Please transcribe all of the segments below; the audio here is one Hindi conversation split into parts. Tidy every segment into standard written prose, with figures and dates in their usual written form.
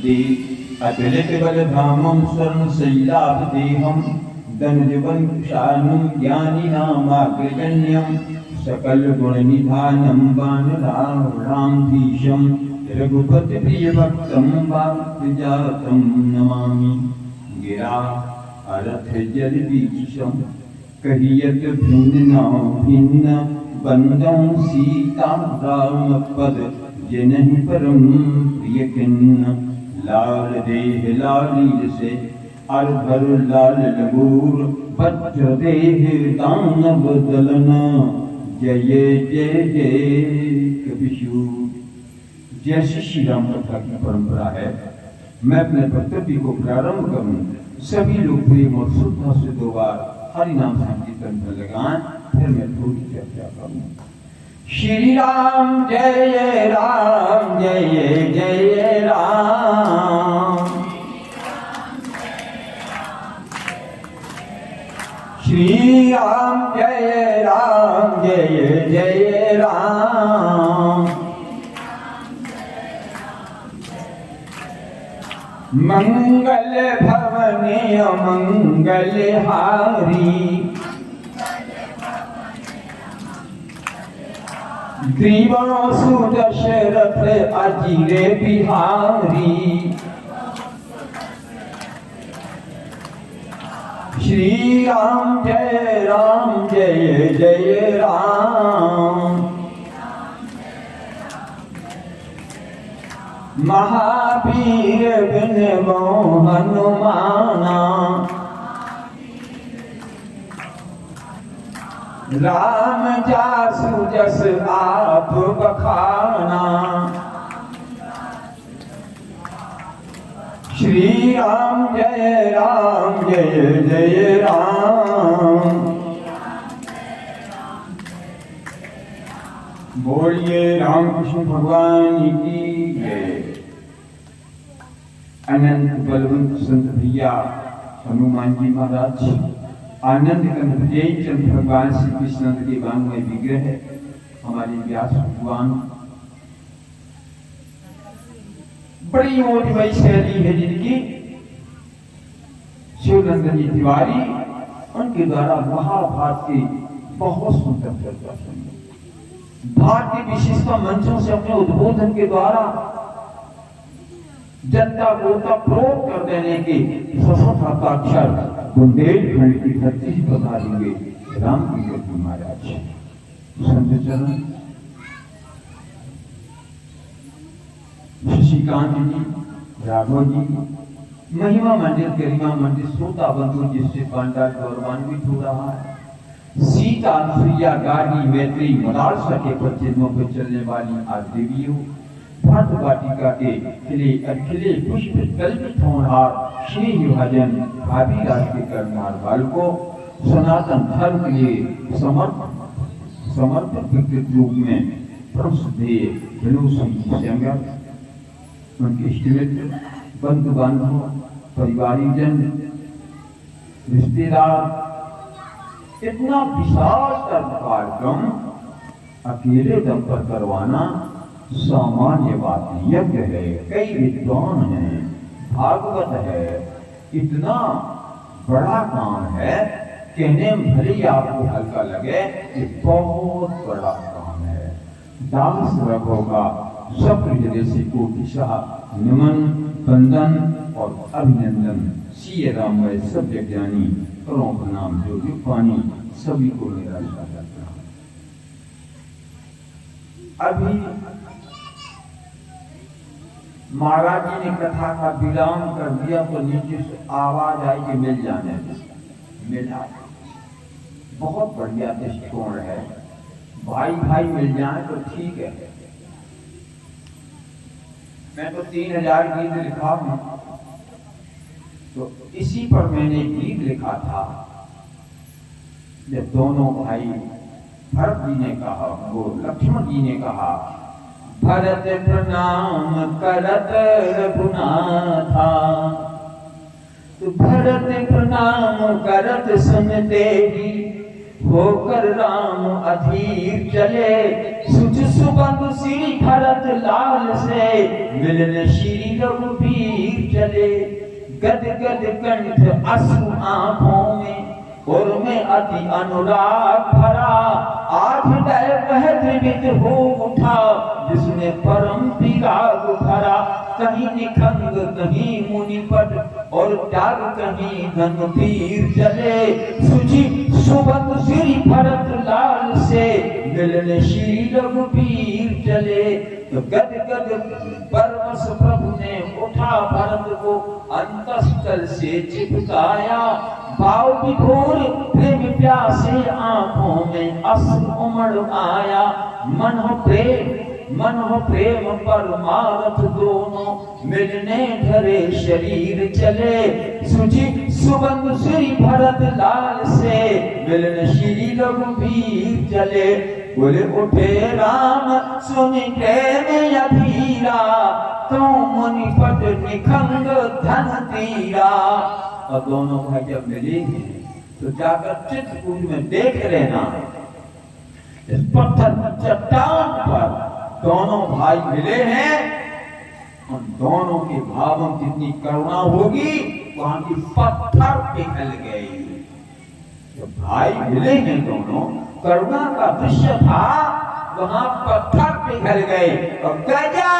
दे अतुलित बलधामं स्वर्णशैलाभदेहं धनुजवंशानुं ज्ञानिनामाग्रगण्यं सकलगुणनिधानं वानराणाधीशं रघुपतिप्रियभक्तं वाक्जातं नमामि। गिरा अरथजलबीजं कहियत भिन्न भिन्न बंदों सीता राम पद जिन्हि परम प्रिय किन्न। लाल देह लालील से अर भर लाल लगूर वज्र देह दानव दलना जय जय जय कपिशूर। जैसी श्री राम कथा की परंपरा है, मैं अपने वक्तव्य को प्रारंभ करूं, सभी लोग प्रेम और शुद्ध से 2 बार हरि नाम संकीर्तन में लगाएं, फिर मैं थोड़ी चर्चा करूं। श्री राम जय राम जय जय राम। श्री राम जय राम जय जय राम। मंगल भवने मंगल हारी त्रिभुवन सुदशरथ अजिरे बिहारी। श्री राम जय जय राम। महावीर बिन हनुमाना राम जासु जस आप बखाना। श्री राम जय जय राम। बोलिए रामकृष्ण भगवान की जय। अनंत बलवंत संत भैया हनुमान जी महाराज, आनंद कंद विजयचंद भगवान श्री कृष्ण के वांग्मय विग्रह हमारे व्यास भगवान, बड़ी मोटिवाई शैली है जिनकी, शिवनंदन जी तिवारी, उनके द्वारा महाभारत की बहुत सुंदर चर्चा सुनी। भारतीय विशेषता मंचों से अपने उद्बोधन के द्वारा जनता को प्रोत कर देने के सशस्त्राक्षर बुंदेलखंड की धरती से बता देंगे राम की जयंती महाराज। संत चरण शशिकांत जी, राघव जी, महिमा मंदिर, गरिमा मंदिर, श्रोता बंधु जिससे पांडाल गौरवान्वित हो रहा है। सीता, अनुसुईया, गार्गी, मैत्री, मदालसा के पच्चीनों पर चलने वाली आज देवियों, भरत वाटिका के खिले अखिले पुष्प कल्पित होनहार श्री विभाजन भाभी राज के करनार बालकों, सनातन धर्म के लिए समर्पित विकृत रूप में प्रसिद्ध उनके इष्टमित्र, बंधु बांधव, परिवारीजन, रिश्तेदार, इतना विशाल कार्यक्रम अकेले दम पर करवाना सामान्य बात नहीं। यज्ञ है, कई विद्वान हैं, भागवत है, इतना बड़ा काम है, कहने में भले ही आपको हल्का लगे, ये बहुत बड़ा काम है। दास रखो का सप्रिय से कोटिशाह नमन, वंदन और अभिनंदन। श्री राम में सब ज्ञानी करो प्रणाम, जो पानी सभी को मेरा करता। अभी महाराज जी ने कथा का विराम कर दिया तो नीचे से आवाज आई कि मिल जाने मिला। बहुत बढ़िया दृष्टिकोण है, भाई भाई मिल जाए तो ठीक है। मैं तो 3000 गीत लिखा हूं, तो इसी पर मैंने गीत लिखा था। जब दोनों भाई भरत जी ने कहा, वो लक्ष्मण जी ने कहा, भरत प्रणाम करत रघुनाथा, तो भरत प्रणाम करत सुनते ही होकर राम अधीर चले, सुच सुबंध श्री भरत लाल से मिलन श्री रघुबीर चले। गद गद कंठ अश्रु आंखों में और में अति अनुराग भरा। आज हृदय वह त्रिविध हो उठा जिसने परम विराग भरा। कहीं निखंग कहीं मुनिपट और त्याग कहीं गंभीर चले। सुजी सुबंध श्री भरत लाल से मिलन श्री रघुबीर चले। तो गद गद परमस प्रभु ने उठा भरत को अंतस्थल से चिपकाया। भाव विभोर प्रेम प्यासे आंखों में अश्रु उमड़ आया। मन हो प्रेम परमारथ दोनों मिलने धरे शरीर चले। सुजी सुबंध श्री भरत लाल से मिलन श्री रघुबीर चले। बोले उठे राम सुनि प्रेम अधीरा तो मुनिपट निखंग धन तीरा। और दोनों भाई जब मिले तो जाकर चित्रकूट में देख लेना, इस पत्थर चट्टान पर दोनों भाई मिले हैं। उन दोनों के भावों में जितनी करुणा होगी वहां की पत्थर पिघल गई। जब भाई मिले हैं दोनों, करुणा का दृश्य था, वहां पत्थर पिघल गए। और गजा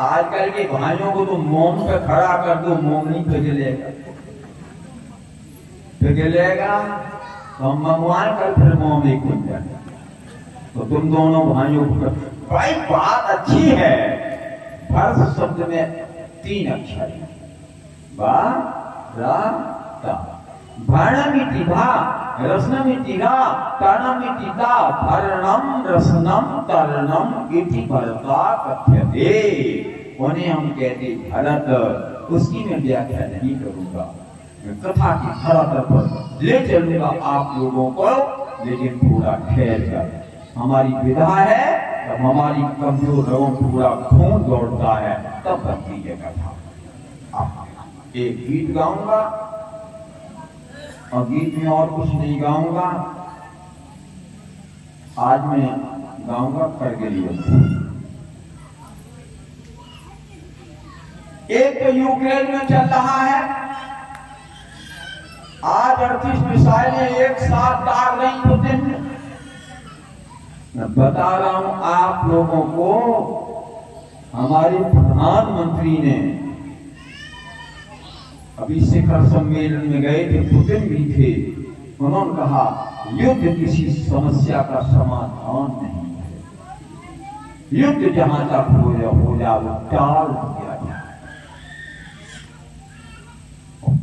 आजकल के भाइयों को तो मोम पे खड़ा कर दो, मोम नहीं पिघलेगा। तो हम मंगवाए कर फिर मोम नहीं खुल जाए। तो तुम दोनों भाइयों को भाई बात अच्छी है। भरत शब्द में 3 अक्षर है, बा रा ता। भरणमिति भा रसनमिति रा तरणमिति ता। भरणम रसनम तरणम इति भरता कथ्यते। उन्हें हम कहते भरत। उसकी मैं व्याख्या नहीं करूंगा, मैं कथा की धरातल पर ले चलूंगा आप लोगों को, लेकिन थोड़ा ठहर कर। हमारी विधा है तब हमारी कमजोर लोगों पूरा खून दौड़ता है, तब बनती है कथा। अब एक गीत गाऊंगा और गीत में और कुछ नहीं गाऊंगा। आज मैं गाऊंगा करगिल युद्ध। एक तो यूक्रेन में चल रहा है, आज 38 मिसाइलें एक साथ डाल रही पुतिन। मैं बता रहा हूं आप लोगों को, हमारे प्रधानमंत्री ने अभी शिखर सम्मेलन में गए थे, पुतिन भी थे। उन्होंने कहा युद्ध किसी समस्या का समाधान नहीं है, युद्ध जहां तक हो जा वो टाल दिया जाए।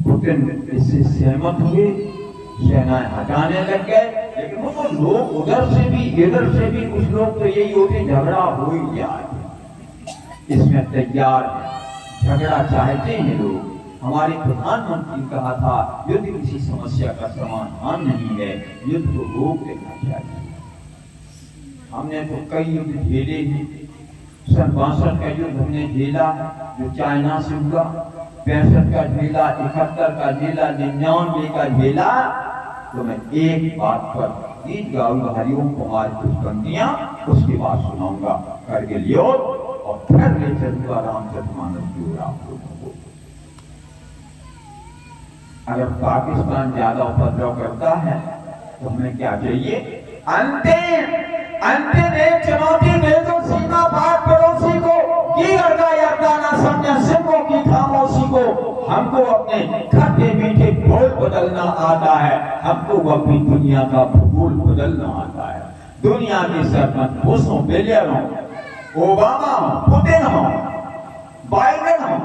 पुतिन इससे सहमत हुए, सेनाएं हटाने लग गए। लेकिन वो तो लोग उधर से भी इधर से भी, कुछ लोग तो यही होते झगड़ा हो ही जाए, इसमें तैयार है, झगड़ा चाहते हैं लोग। हमारे प्रधानमंत्री ने कहा था युद्ध किसी समस्या का समाधान नहीं है, युद्ध को रोक देना चाहिए। हमने तो कई युद्ध झेले हैं। सन 62 का युद्ध हमने झेला जो चाइना से हुआ, 65 का झेला, 71 का झेला, 99 का झेला। तो मैं एक बात पर गीत गाऊंगा, हरिओम कुमार कुछ पंक्तियां, उसके बाद सुनाऊंगा करगिल युद्ध, और फिर ले चलूंगा रामचरितमानस की ओर आप लोगों को। अगर पाकिस्तान ज्यादा उपद्रव करता है तो हमें क्या चाहिए? अंतिम एक चुनौती दे दो सीमा पार पड़ोसी को, की अड़का यड़का ना समझे सिंहों की खामोशी को। हमको अपने खट्टे मीठे बोल बदलना आता है, हमको अपनी दुनिया का भूगोल बदलना आता है। दुनिया के सरपंच बुश हो, ब्लेयर हो, ओबामा हो, पुतिन हो, बाइडेन हो,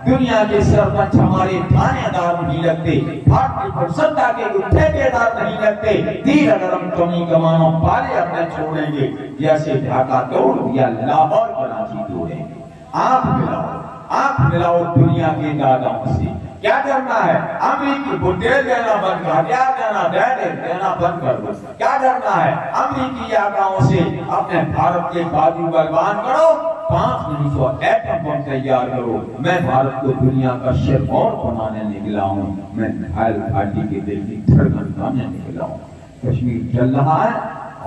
दुनिया के सरपंच हमारे थानेदार नहीं लगते, भारतीय प्रसन्नता के ठेकेदार नहीं लगते। तीर अगर हम कमी कमानो पाले अपने छोड़ेंगे, जैसे ढाका तोड़ दिया लाहौर कराची तोड़ेंगे। आंख मिलाओ दुनिया के दादाओं से। क्या करना है? अमेरिकी बुटेल देना बंद कर, क्या देना देना बंद कर दो। क्या करना है? अमेरिकी आकाओं से अपने भारत के बाजू बलवान करो, 5 नहीं तो एटम बम तैयार करो। मैं भारत को दुनिया का शिरमौर बनाने निकला हूँ, मैं घायल घाटी के दिल की धड़कन बनाने निकला हूँ। कश्मीर चल रहा है,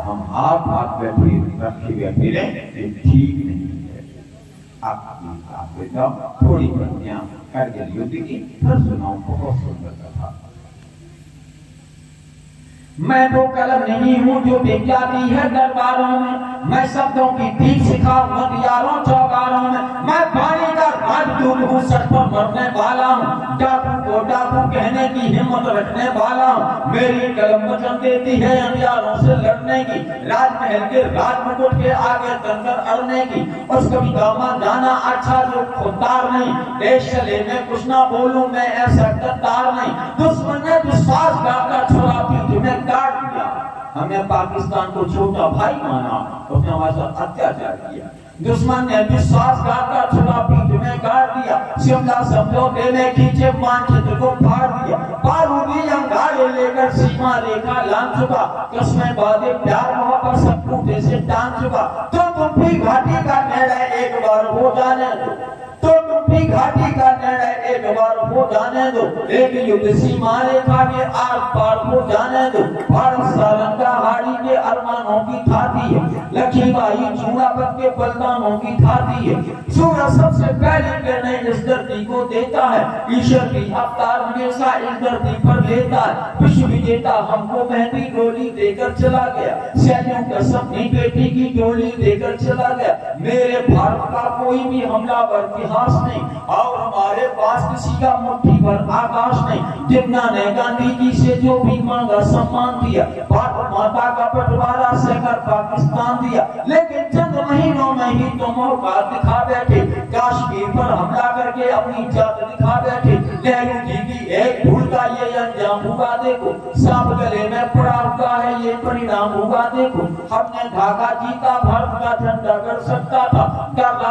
हम हाथ हाथ बैठे रखे बैठे रहे, ये ठीक नहीं है। आपके थोड़ी प्रतियां कारगिल युद्ध की फिर सुनाऊं, बहुत सुंदर कथा। मैं वो कलम नहीं हूँ जो बिक जाती है दरबारों में, मैं शब्दों की तीर सिखाऊं हथियारों चौगारों में, मैं पानी का राजदूत हूँ, सच पर मरने वाला हूँ, डाकू को डाकू कहने की हिम्मत रखने वाला हूँ। मेरी कलम वचन देती है हथियारों से लड़ने की, राजमहल के राजमुकुट के आगे तनकर अड़ने की। उस कविता में जाना अच्छा जो खुददार नहीं, देश चले मैं कुछ ना बोलूं मैं ऐसा गद्दार नहीं। दुश्मन ने विश्वासघात छुरा पीठ में काट दिया, हमें पाकिस्तान को छोटा भाई माना, उसने हमारे साथ अत्याचार किया। दुश्मन ने विश्वासघात का छुरा पीठ में काट दिया, शिमला समझौते में खींचे मानचित्र को फाड़ दिया। बारूदी अंगारे लेकर सीमा रेखा लांघ चुका, कस्में वादे प्यार मोहब्बत सब टूटे से टांग चुका। तो तुम भी घाटी का निर्णय एक बार हो जाने दो, तो तुम भी घाटी का निर्णय एक बार हो जाने दो, एक युद्ध सीमा रेखा के आर पार हो जाने दो। भारत सारंगा हाड़ी के अरमानों की थाती है, लक्ष्मीबाई चूड़ापत के बलिदानों की थाती है। सूरज सबसे पहले निर्णय इस धरती को देता है, ईश्वर की अवतार हमेशा इस धरती पर लेता है। विश्व विजेता हमको मेहंदी डोली देकर चला गया, सैन्यों का सपनी बेटी की डोली देकर चला गया। मेरे भारत का कोई भी हमलावर इतिहास नहीं, और हमारे पास किसी का मुट्ठी भर आकाश नहीं। जिन्ना ने गांधी जी से जो भी मांगा सम्मान दिया, भारत माता का बंटवारा सहकर पाकिस्तान दिया, लेकिन चंद महीनों में ही तो मौका दिखा बैठे, कश्मीर पर हमला करके अपनी जात दिखा बैठे। नेहरू जी की एक भूल का ये अंजाम हुआ देखो, सांप गले में पड़ा हुआ है ये परिणाम हुआ देखो। हमने धागा जीता, भारत का झंडा गड़ सकता था,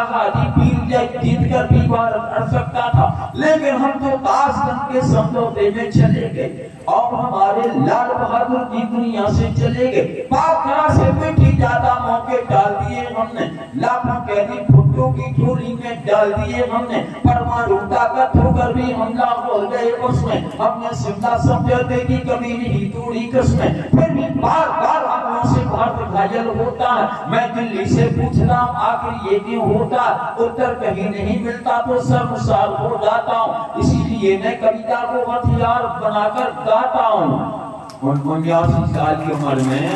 हाजी पीर जीत कर भी भारत अड़ सकता था, लेकिन हम तो ताशकंद के समझौते में चले गए और हमारे लाल बहादुर जी दुनिया से चले गए। पाकरा से मिट्टी ज्यादा मौके डाल दिए हमने, लाखों कैदी भुट्टो की झोली में डाल दिए हमने। परमाणु ताकत होकर भी हमला हो गए उसमें, हमने शिमला समझौते की कभी नहीं तोड़ी कसमें, फिर भी बार बार हमलों से भारत घायल होता है। मैं दिल्ली से पूछ रहा हूँ आखिर ये क्यों होता, उत्तर कहीं नहीं मिलता तो शर्मसार हो जाता हूँ, इसीलिए मैं कविता को हथियार बनाकर गाता हूँ। 89 साल की उम्र में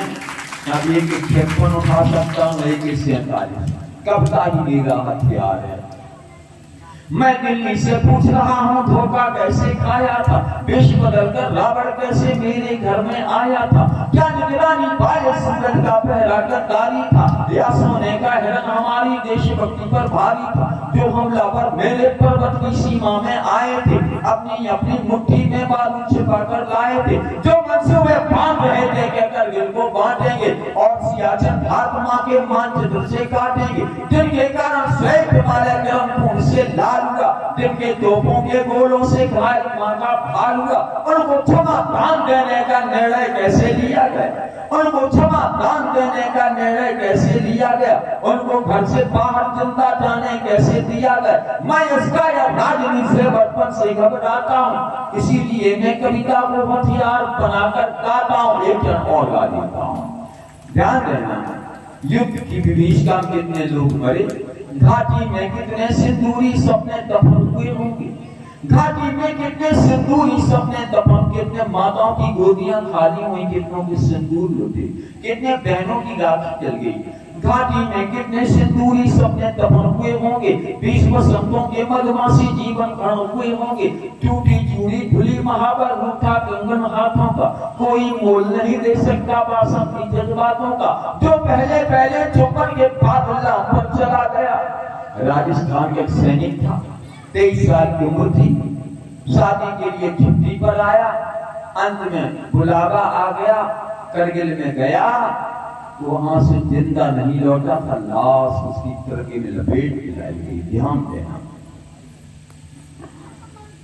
अब एक 56 उठा सकता हूँ, एक 47, कविता ही मेरा हथियार है। मैं दिल्ली से पूछ रहा हूँ धोखा कैसे खाया था, वेश बदलकर रावण कैसे मेरे घर में आया था। क्या निगरानी पाए सूरज का पहरा गद्दारी था, या सोने का हिरण हमारी देशभक्ति पर भारी था। जो हमलावर मेरे पर्वत की सीमा में आए थे, अपनी अपनी मुट्ठी में बारूद छिपा कर लाए थे। जो मंसूबे बांध रहे थे कि करगिल को बांटेंगे और सियाचिन भारत मां के मानचित्र से काटेंगे, जिनके कारण श्वेत हिमालय गर्म खून से लाल हुआ, जिनके तोपों के गोलों से घायल मां का भाल हुआ, उनको क्षमा दान देने का निर्णय कैसे लिया गया, उनको क्षमा दान देने का निर्णय कैसे लिया गया, उनको घर से बाहर जिंदा जाने कैसे दिया गया। मैं इसका या राजनीति से बचपन से घबराता हूँ, इसीलिए मैं कविता को हथियार बनाकर गाता हूँ। एक जन और गा देता हूँ, ध्यान देना। युद्ध की विभीषिका में कितने लोग मरे, घाटी में कितने सिंदूरी सपने दफन हुए होंगे, घाटी में कितने सिंदूरी सपने दफन, कितने माताओं की गोदियां खाली हुई, कितनों के सिंदूर लुटे, कितने बहनों की राखी जल गई। घाटी में कितने सिंदूरी सपने दफन हुए होंगे, 20 वसंतों के मधुमासी जीवन क्षण हुए होंगे। टूटी चूड़ी धुली महावर रूठा कंगन हाथों का, कोई मोल नहीं दे सकता बासंती जज्बातों का। जो पहले पहले चुपन के बाद अल्लाह पर चला गया। राजस्थान का एक सैनिक था, 23 साल की उम्र थी, शादी के लिए छुट्टी पर आया, अंत में बुलावा आ गया, करगिल में गया, वहां से जिंदा नहीं लौटा था, लाश उसकी तरके में लपेट के लाई गई। ध्यान देना,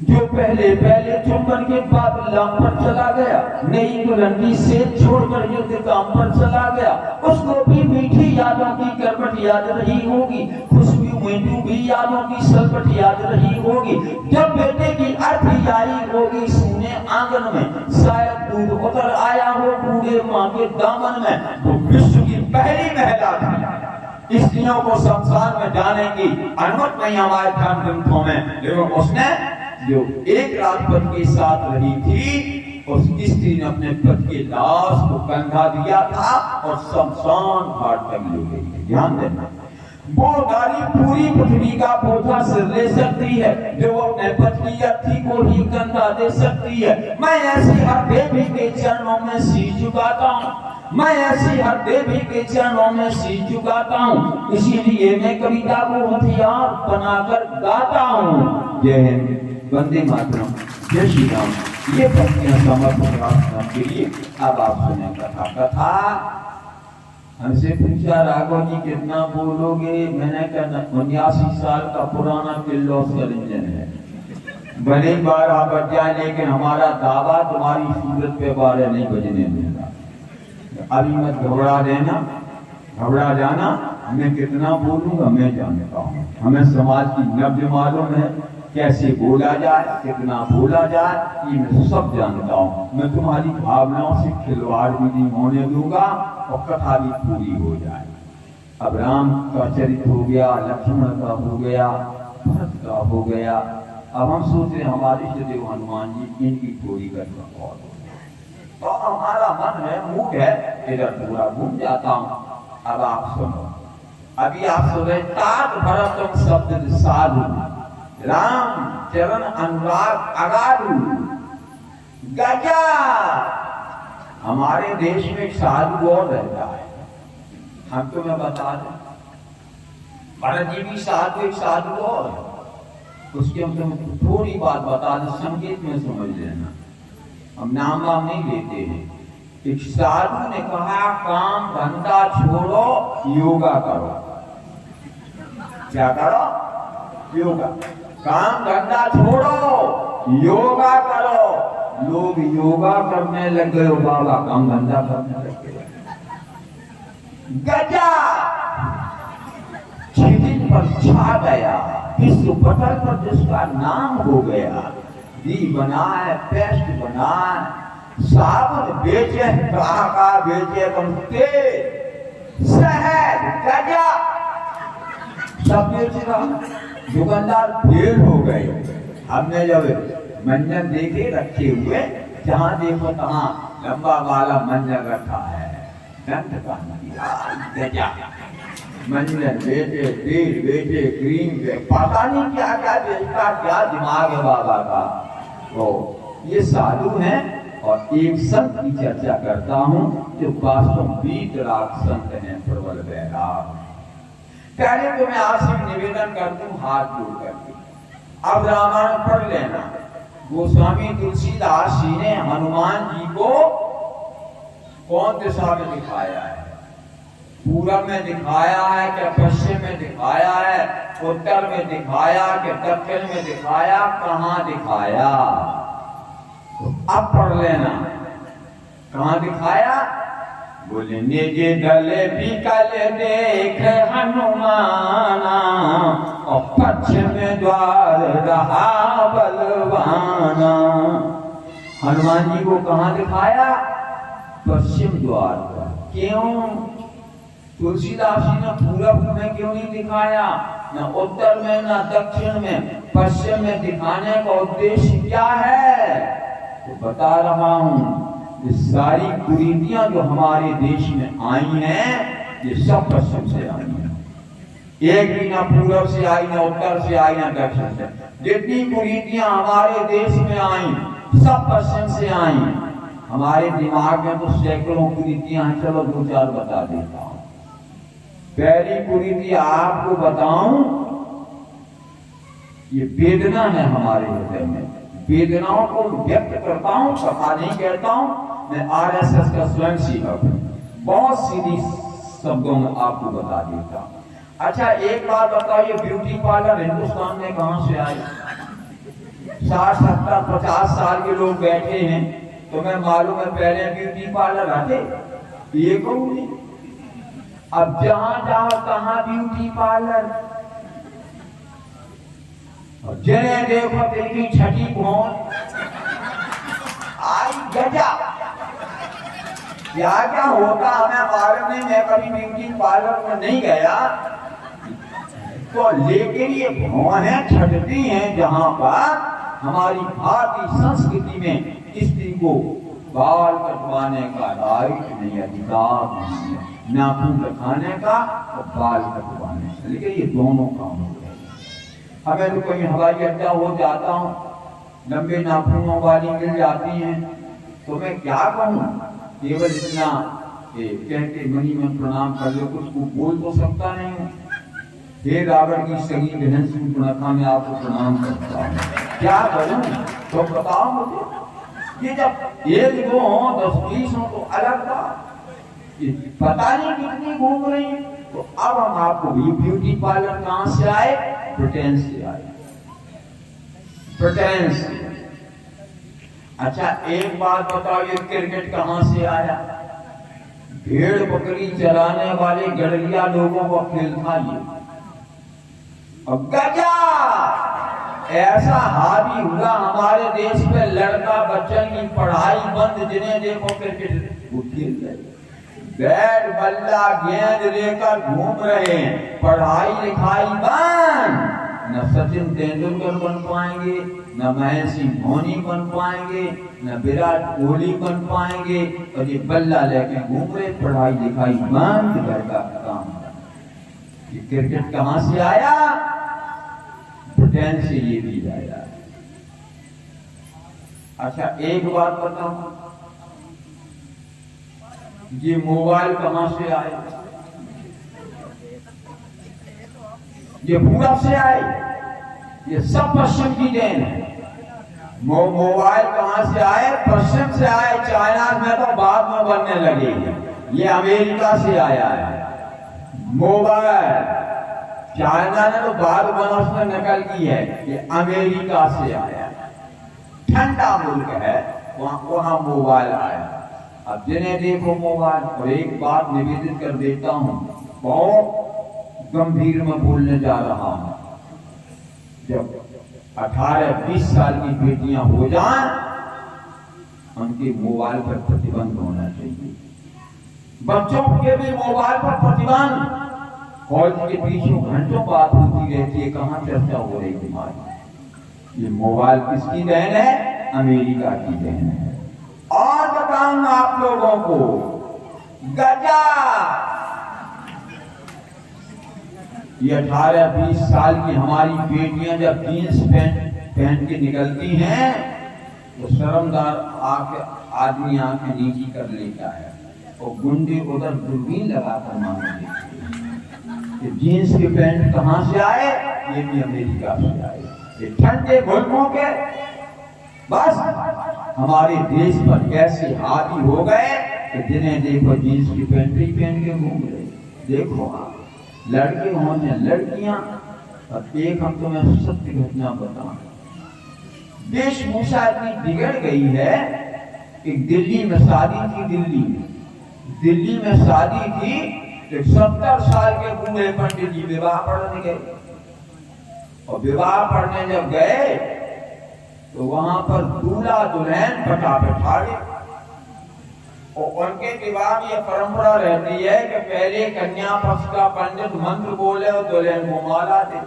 जो पहले पहले चुंबन के बाद लाम पर चला गया, नई दुल्हन से छोड़कर युद्ध काम पर चला गया, उसको भी मीठी यादों की करवट याद रही होगी, खुशबू में डूबी यादों की सलवट याद रही होगी। जब बेटे की अर्थी आई होगी सुने आंगन में, शायद दूध उतर आया हो भूदेव मां के दामन में, वो विश्व की पहली महिला थी। स्त्रियों को संसार में जाने की अनुमति नहीं हमारे धर्म ग्रंथों में, लेकिन उसने जो एक राजपति के साथ रही थी, उस स्त्री ने अपने पति के लाश को कंधा दिया था और शमशान घाट तक ले गई है। ध्यान देना, वो नारी पूरी पृथ्वी का बोझा सिर ले सकती है, जो अपने पति या अर्थी को ही कंधा दे सकती है। मैं ऐसी हर देवी के चरणों में शीश झुकाता हूँ, मैं ऐसी हर देवी के चरणों में शीश झुकाता हूँ, इसीलिए मैं कविता को हथियार बनाकर गाता हूँ। जय हिंद, वंदे मातरम, जय श्री राम। ये भक्तियां समर्पित राम के लिए। अब आप सुने कथा। हमसे पूछा राघव जी कितना बोलोगे, मैंने कहा 79 साल का पुराना किर्लोस्कर इंजन है, भले 12 बज जाए, लेकिन हमारा दावा तुम्हारी सूरत पे 12 नहीं बजने देगा। अभी मत घबरा देना, घबरा जाना। मैं कितना बोलूंगा मैं जानता हूँ, हमें समाज की नब्ज मालूम है, कैसे बोला जाए, कितना बोला जाए, ये मैं सब जानता हूँ। मैं तुम्हारी भावनाओं से खिलवाड़ भी नहीं होने दूंगा और कथा भी पूरी हो जाए। अब राम का चरित्र हो गया, लक्ष्मण का हो गया, भरत का हो गया। अब हम सोच रहे हमारे सदैव हनुमान जी, इनकी थोड़ी कथा और तो हमारा मन है, मूड है, इधर पूरा घूम जाता हूँ। अब आप सुनो, अभी आप सुन रहे तात भरतम शब्द साधु, राम चरण अनुराग अगाधु, गजा। हमारे देश में एक साधु और रहता है, हम तुम्हें बता दें, भरत जी भी साधु, एक साधु और है, उसके हम तुम्हें थोड़ी बात बता दें, संकेत में समझ लेना, हम नाम वाम नहीं लेते हैं। एक साधु ने कहा काम धंधा छोड़ो, योगा करो। क्या करो? योगा। काम धंधा छोड़ो, योगा करो। लोग योगा करने लग गए, बाबा काम धंधा करने लग गए। गजा क्षितिज पर छा गया, विश्व पटल पर जिसका नाम हो गया। दी बनाए, पेस्ट बनाए, साबुन बेचे, का बेचे, बनते शहद, गजा सब बेच रहा। दुकानदार फेल हो गए। हमने जब मंजन देखे रखे हुए, जहां देखो तहां लंबा वाला मंजन रखा है, दंत का गजा। मंजन बेचे, तेल बेचे, क्रीम बेचे, पता नहीं क्या क्या बेचता, क्या दिमाग है बाबा का। तो ये साधु हैं और एक संत की चर्चा करता हूं जो वास्तव वीतराग संत हैं, प्रबल वैराग। पहले तो मैं आपसे निवेदन करता हूं हाथ जोड़ करके, अब रामायण पढ़ लेना। गोस्वामी तुलसीदास जी ने हनुमान जी को कौन दिशा में दिखाया है? पूरब में दिखाया है क्या पश्चिम में दिखाया है, उत्तर में दिखाया कि दक्षिण में दिखाया, कहां दिखाया? तो अब पढ़ लेना कहां दिखाया। बोले निजे दले बिकल देख हनुमाना, और पश्चिम द्वार रहा बलवाना। हनुमान जी को कहां दिखाया? पश्चिम द्वार पर। क्यों? तुलसीदास जी ने पूरब में क्यों नहीं दिखाया, न उत्तर में न दक्षिण में, पश्चिम में दिखाने का उद्देश्य क्या है? तो बता रहा हूं, ये सारी कुरीतियां जो हमारे देश में आई हैं, ये सब पश्चिम से आई हैं। एक भी ना पूरब से आई, ना उत्तर से आई, ना दक्षिण से। जितनी कुरीतियां हमारे देश में आई, सब पश्चिम से आई। हमारे दिमाग में तो सैकड़ों कुरीतियां हैं, चलो दो चार बता देता हूं। पहली कुरीति आपको बताऊं, ये वेदना है हमारे हृदय में। वेदनाओं को व्यक्त करता हूं, कथा नहीं कहता हूं। मैं आरएसएस का स्वयं सेवक हूं, बहुत सीधी शब्दों में आपको बता देता हूं। अच्छा एक बात बताइए, ब्यूटी पार्लर हिंदुस्तान में कहां से आई? 60, 70, 50 साल के लोग बैठे हैं, तुम्हें मालूम है पहले ब्यूटी पार्लर आते? ये कहूं नहीं। अब जहां जाओ तहां ब्यूटी पार्लर, और जिन्हें देखो देखी छठी भौन आई गजा। क्या क्या होता हमें मालूम नहीं, मैं कभी ब्यूटी पार्लर में नहीं गया तो, लेकिन ये भौहें छटती हैं जहां पर हमारी भारतीय संस्कृति में स्त्री को बाल कटवाने का राइट नहीं, अधिकार नहीं है, नाखून रखाने का और बाल कटवाने का, लेकिन ये दोनों काम हो गए। हमें तो कहीं हवाई अड्डा हो जाता हूँ, लंबे नाखूनों वाली मिल जाती हैं, तो मैं क्या कहूँ, केवल इतना कह के मनी में प्रणाम कर लो, कुछ को बोल तो सकता नहीं हूँ। हे रावण की सगी बहन सुपर्णखा में आपको प्रणाम करता हूँ, क्या करूँ तो बताओ मुझे। ये जब एक दो हो 10-20 हो तो अलग बात, पता नहीं कितनी घूम रही है। तो अब हम आपको भी ब्यूटी पार्लर कहां से आए, ब्रिटेन से आए, ब्रिटेन से। अच्छा एक बात बताओ, ये क्रिकेट कहां से आया, भेड़ बकरी चराने वाले गड़रिया लोगों का खेल था ये। अब गजब ऐसा हावी हुआ हमारे देश पे, लड़का बच्चों की पढ़ाई बंद, जिन्हें देखो क्रिकेट वो खेल रहे, बैट बल्ला गेंद लेकर घूम रहे हैं, पढ़ाई लिखाई बंद। न सचिन तेंदुलकर बन पाएंगे, न महेंद्र सिंह धोनी बन पाएंगे, न विराट कोहली बन पाएंगे, और ये बल्ला लेके घूम रहे, पढ़ाई लिखाई बंद, घर का काम। ये क्रिकेट कहां से आया, ब्रिटेन से ये भी आया। अच्छा एक बात बताऊं, ये मोबाइल कहां से आए, ये पूरब से आए, ये सब पश्चिम की देन है। मोबाइल कहां से आए, पश्चिम से आए, चाइना में तो बाद में बनने लगे, ये अमेरिका से आया है मोबाइल। चाइना ने तो बाद बना उसने नकल की है, ये अमेरिका से आया, ठंडा मुल्क है, वहां मोबाइल आया। अब जिन्हें देखो मोबाइल। और एक बात निवेदित कर देता हूं, बहुत गंभीर में बोलने जा रहा हूं, जब 18-20 साल की बेटियां हो जाएं, उनके मोबाइल पर प्रतिबंध होना चाहिए, बच्चों के भी मोबाइल पर प्रतिबंध। कॉलेज के पीछे घंटों बात होती रहती है, कहां चर्चा हो रही तुम्हारी। ये मोबाइल किसकी देन है, अमेरिका की देन है। और बताऊंगा आप लोगों को, गजा ये 18-20 साल की हमारी बेटियां जब जींस पहन के निकलती हैं तो शर्मदार आदमी आंखें नीची कर लेता है, और गुंडे उधर दूरबीन लगाकर मांगे देखते हैं। जींस के पैंट कहां से आए, ये भी अमेरिका से आए। ये ठंडे मुल्कों के बस हमारे देश पर कैसे हावी हो गए कि जिन्हें देखो जींस की पैंट ही पहन के घूम रहे। देखो आप लड़के होने लड़कियां। और एक हम तुम्हें सत्य घटना बताऊं, वेशभूषा इतनी बिगड़ गई है कि दिल्ली में शादी थी, दिल्ली में शादी थी, 70 साल के बूढ़े पंडित जी विवाह पढ़ने गए, और विवाह पढ़ने जब गए तो वहां पर दूल्हा दुल्हन पटा बैठाड़े। और उनके विवाह में यह परंपरा रहती है कि पहले कन्या पक्ष का पंडित मंत्र बोले और दुल्हन को माला दे,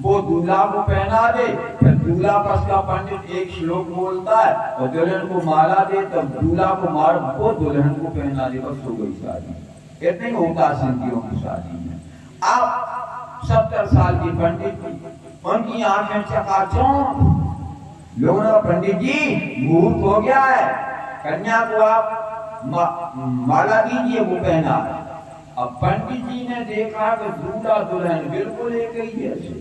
वो दूल्हा को पहना दे, फिर दूल्हा पक्ष का पंडित एक श्लोक बोलता है और दुल्हन को माला दे, तब दूल्हा को मार वो दुल्हन को पहना दे, बस हो गई शादी। इतने होता सिंधियों की शादी में। अब 70 साल की पंडित उनकी आंखें चकाचौंध, लोगों ने पंडित जी मुहूर्त हो गया है, कन्या को आप माला दीजिए, वो पहना है। अब पंडित जी ने देखा कि दूल्हा दुल्हन बिल्कुल एक ही जैसे,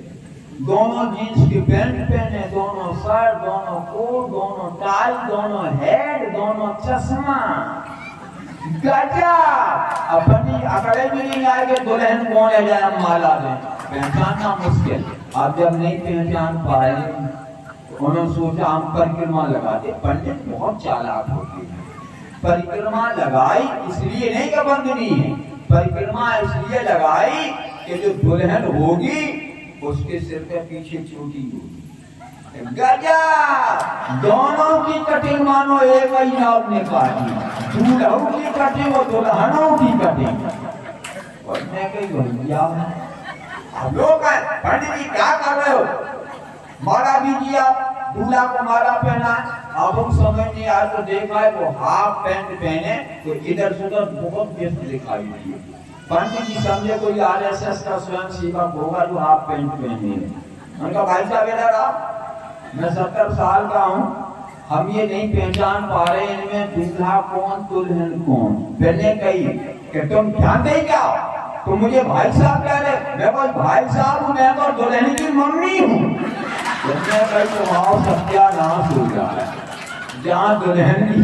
दोनों जींस की पैंट पहने, दोनों शर्ट, दोनों कोट, दोनों टाई, दोनों हेड, दोनों चश्मा, गजब। अपनी अकड़े भी नहीं आएंगे दुल्हन कौन है जाए माला दे, पहचानना मुश्किल। आप जब नहीं पहचान पाए, उन्होंने सोचा हम परिक्रमा लगा दे। पंडित बहुत चालाक होते हैं, परिक्रमा लगाई इसलिए नहीं कि बंदनी है, परिक्रमा इसलिए लगाई कि जो दुल्हन होगी उसके सिर पे पीछे चोटी होगी। गजब, दोनों की कटिंग मानो एक ही नाव ने काटी, दूल्हों की कटे वो दुल्हनों की कटे। और मैं कही भैया अब लोग पंडित जी क्या कर रहे हो, माला दीजिए, आप दूल्हा को माला पहना। अब हम समझ नहीं आया तो देखा है वो हाफ पैंट पहने तो इधर से उधर बहुत व्यस्त दिखाई दिए। पंडित जी समझे कोई आरएसएस का स्वयं सेवक होगा जो हाफ पैंट पहने। उनका भाई साहब इधर आओ, मैं 70 साल का हूँ, हम ये नहीं पहचान पा रहे इनमें दूल्हा कौन दुल्हन कौन। पहले कही कि तुम जानते ही क्या, तुम मुझे भाई साहब कह रहे, मैं कोई भाई साहब हूँ, मैं तो दुल्हन की मम्मी हूँ। तो सत्यानाश हो रहा है, जहाँ दुल्हन की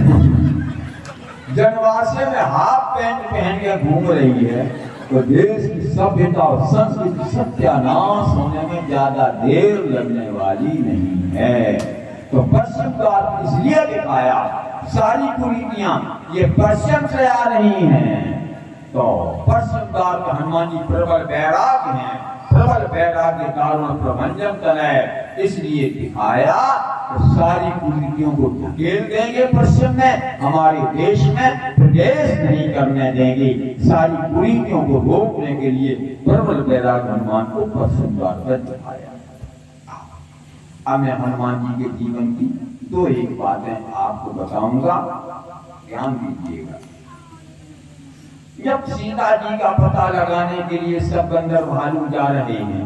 जनवासे में हाफ पैंट पहन के घूम रही है तो देश की सभ्यता और संस्कृति सत्यानाश होने में ज्यादा देर लगने वाली नहीं है। तो पश्चिम द्वार इसलिए दिखाया, सारी कुरीतियां ये पश्चिम से आ रही हैं। तो पश्चिम द्वार का हनुमान जी प्रबल वैराग्य हैं, प्रबल वैराग्य कारण प्रभंजन तनय, इसलिए दिखाया तो सारी कुरीतियों को धकेल देंगे पश्चिम में, हमारे देश में प्रवेश नहीं करने देंगे। सारी कुरीतियों को रोकने के लिए प्रबल वैराग्य हनुमान को पश्चिम द्वार पर दिखाया। अब मैं हनुमान जी के जीवन की दो एक बातें आपको बताऊंगा, ध्यान दीजिएगा। जब सीता जी का पता लगाने के लिए सब बंदर भालू जा रहे हैं,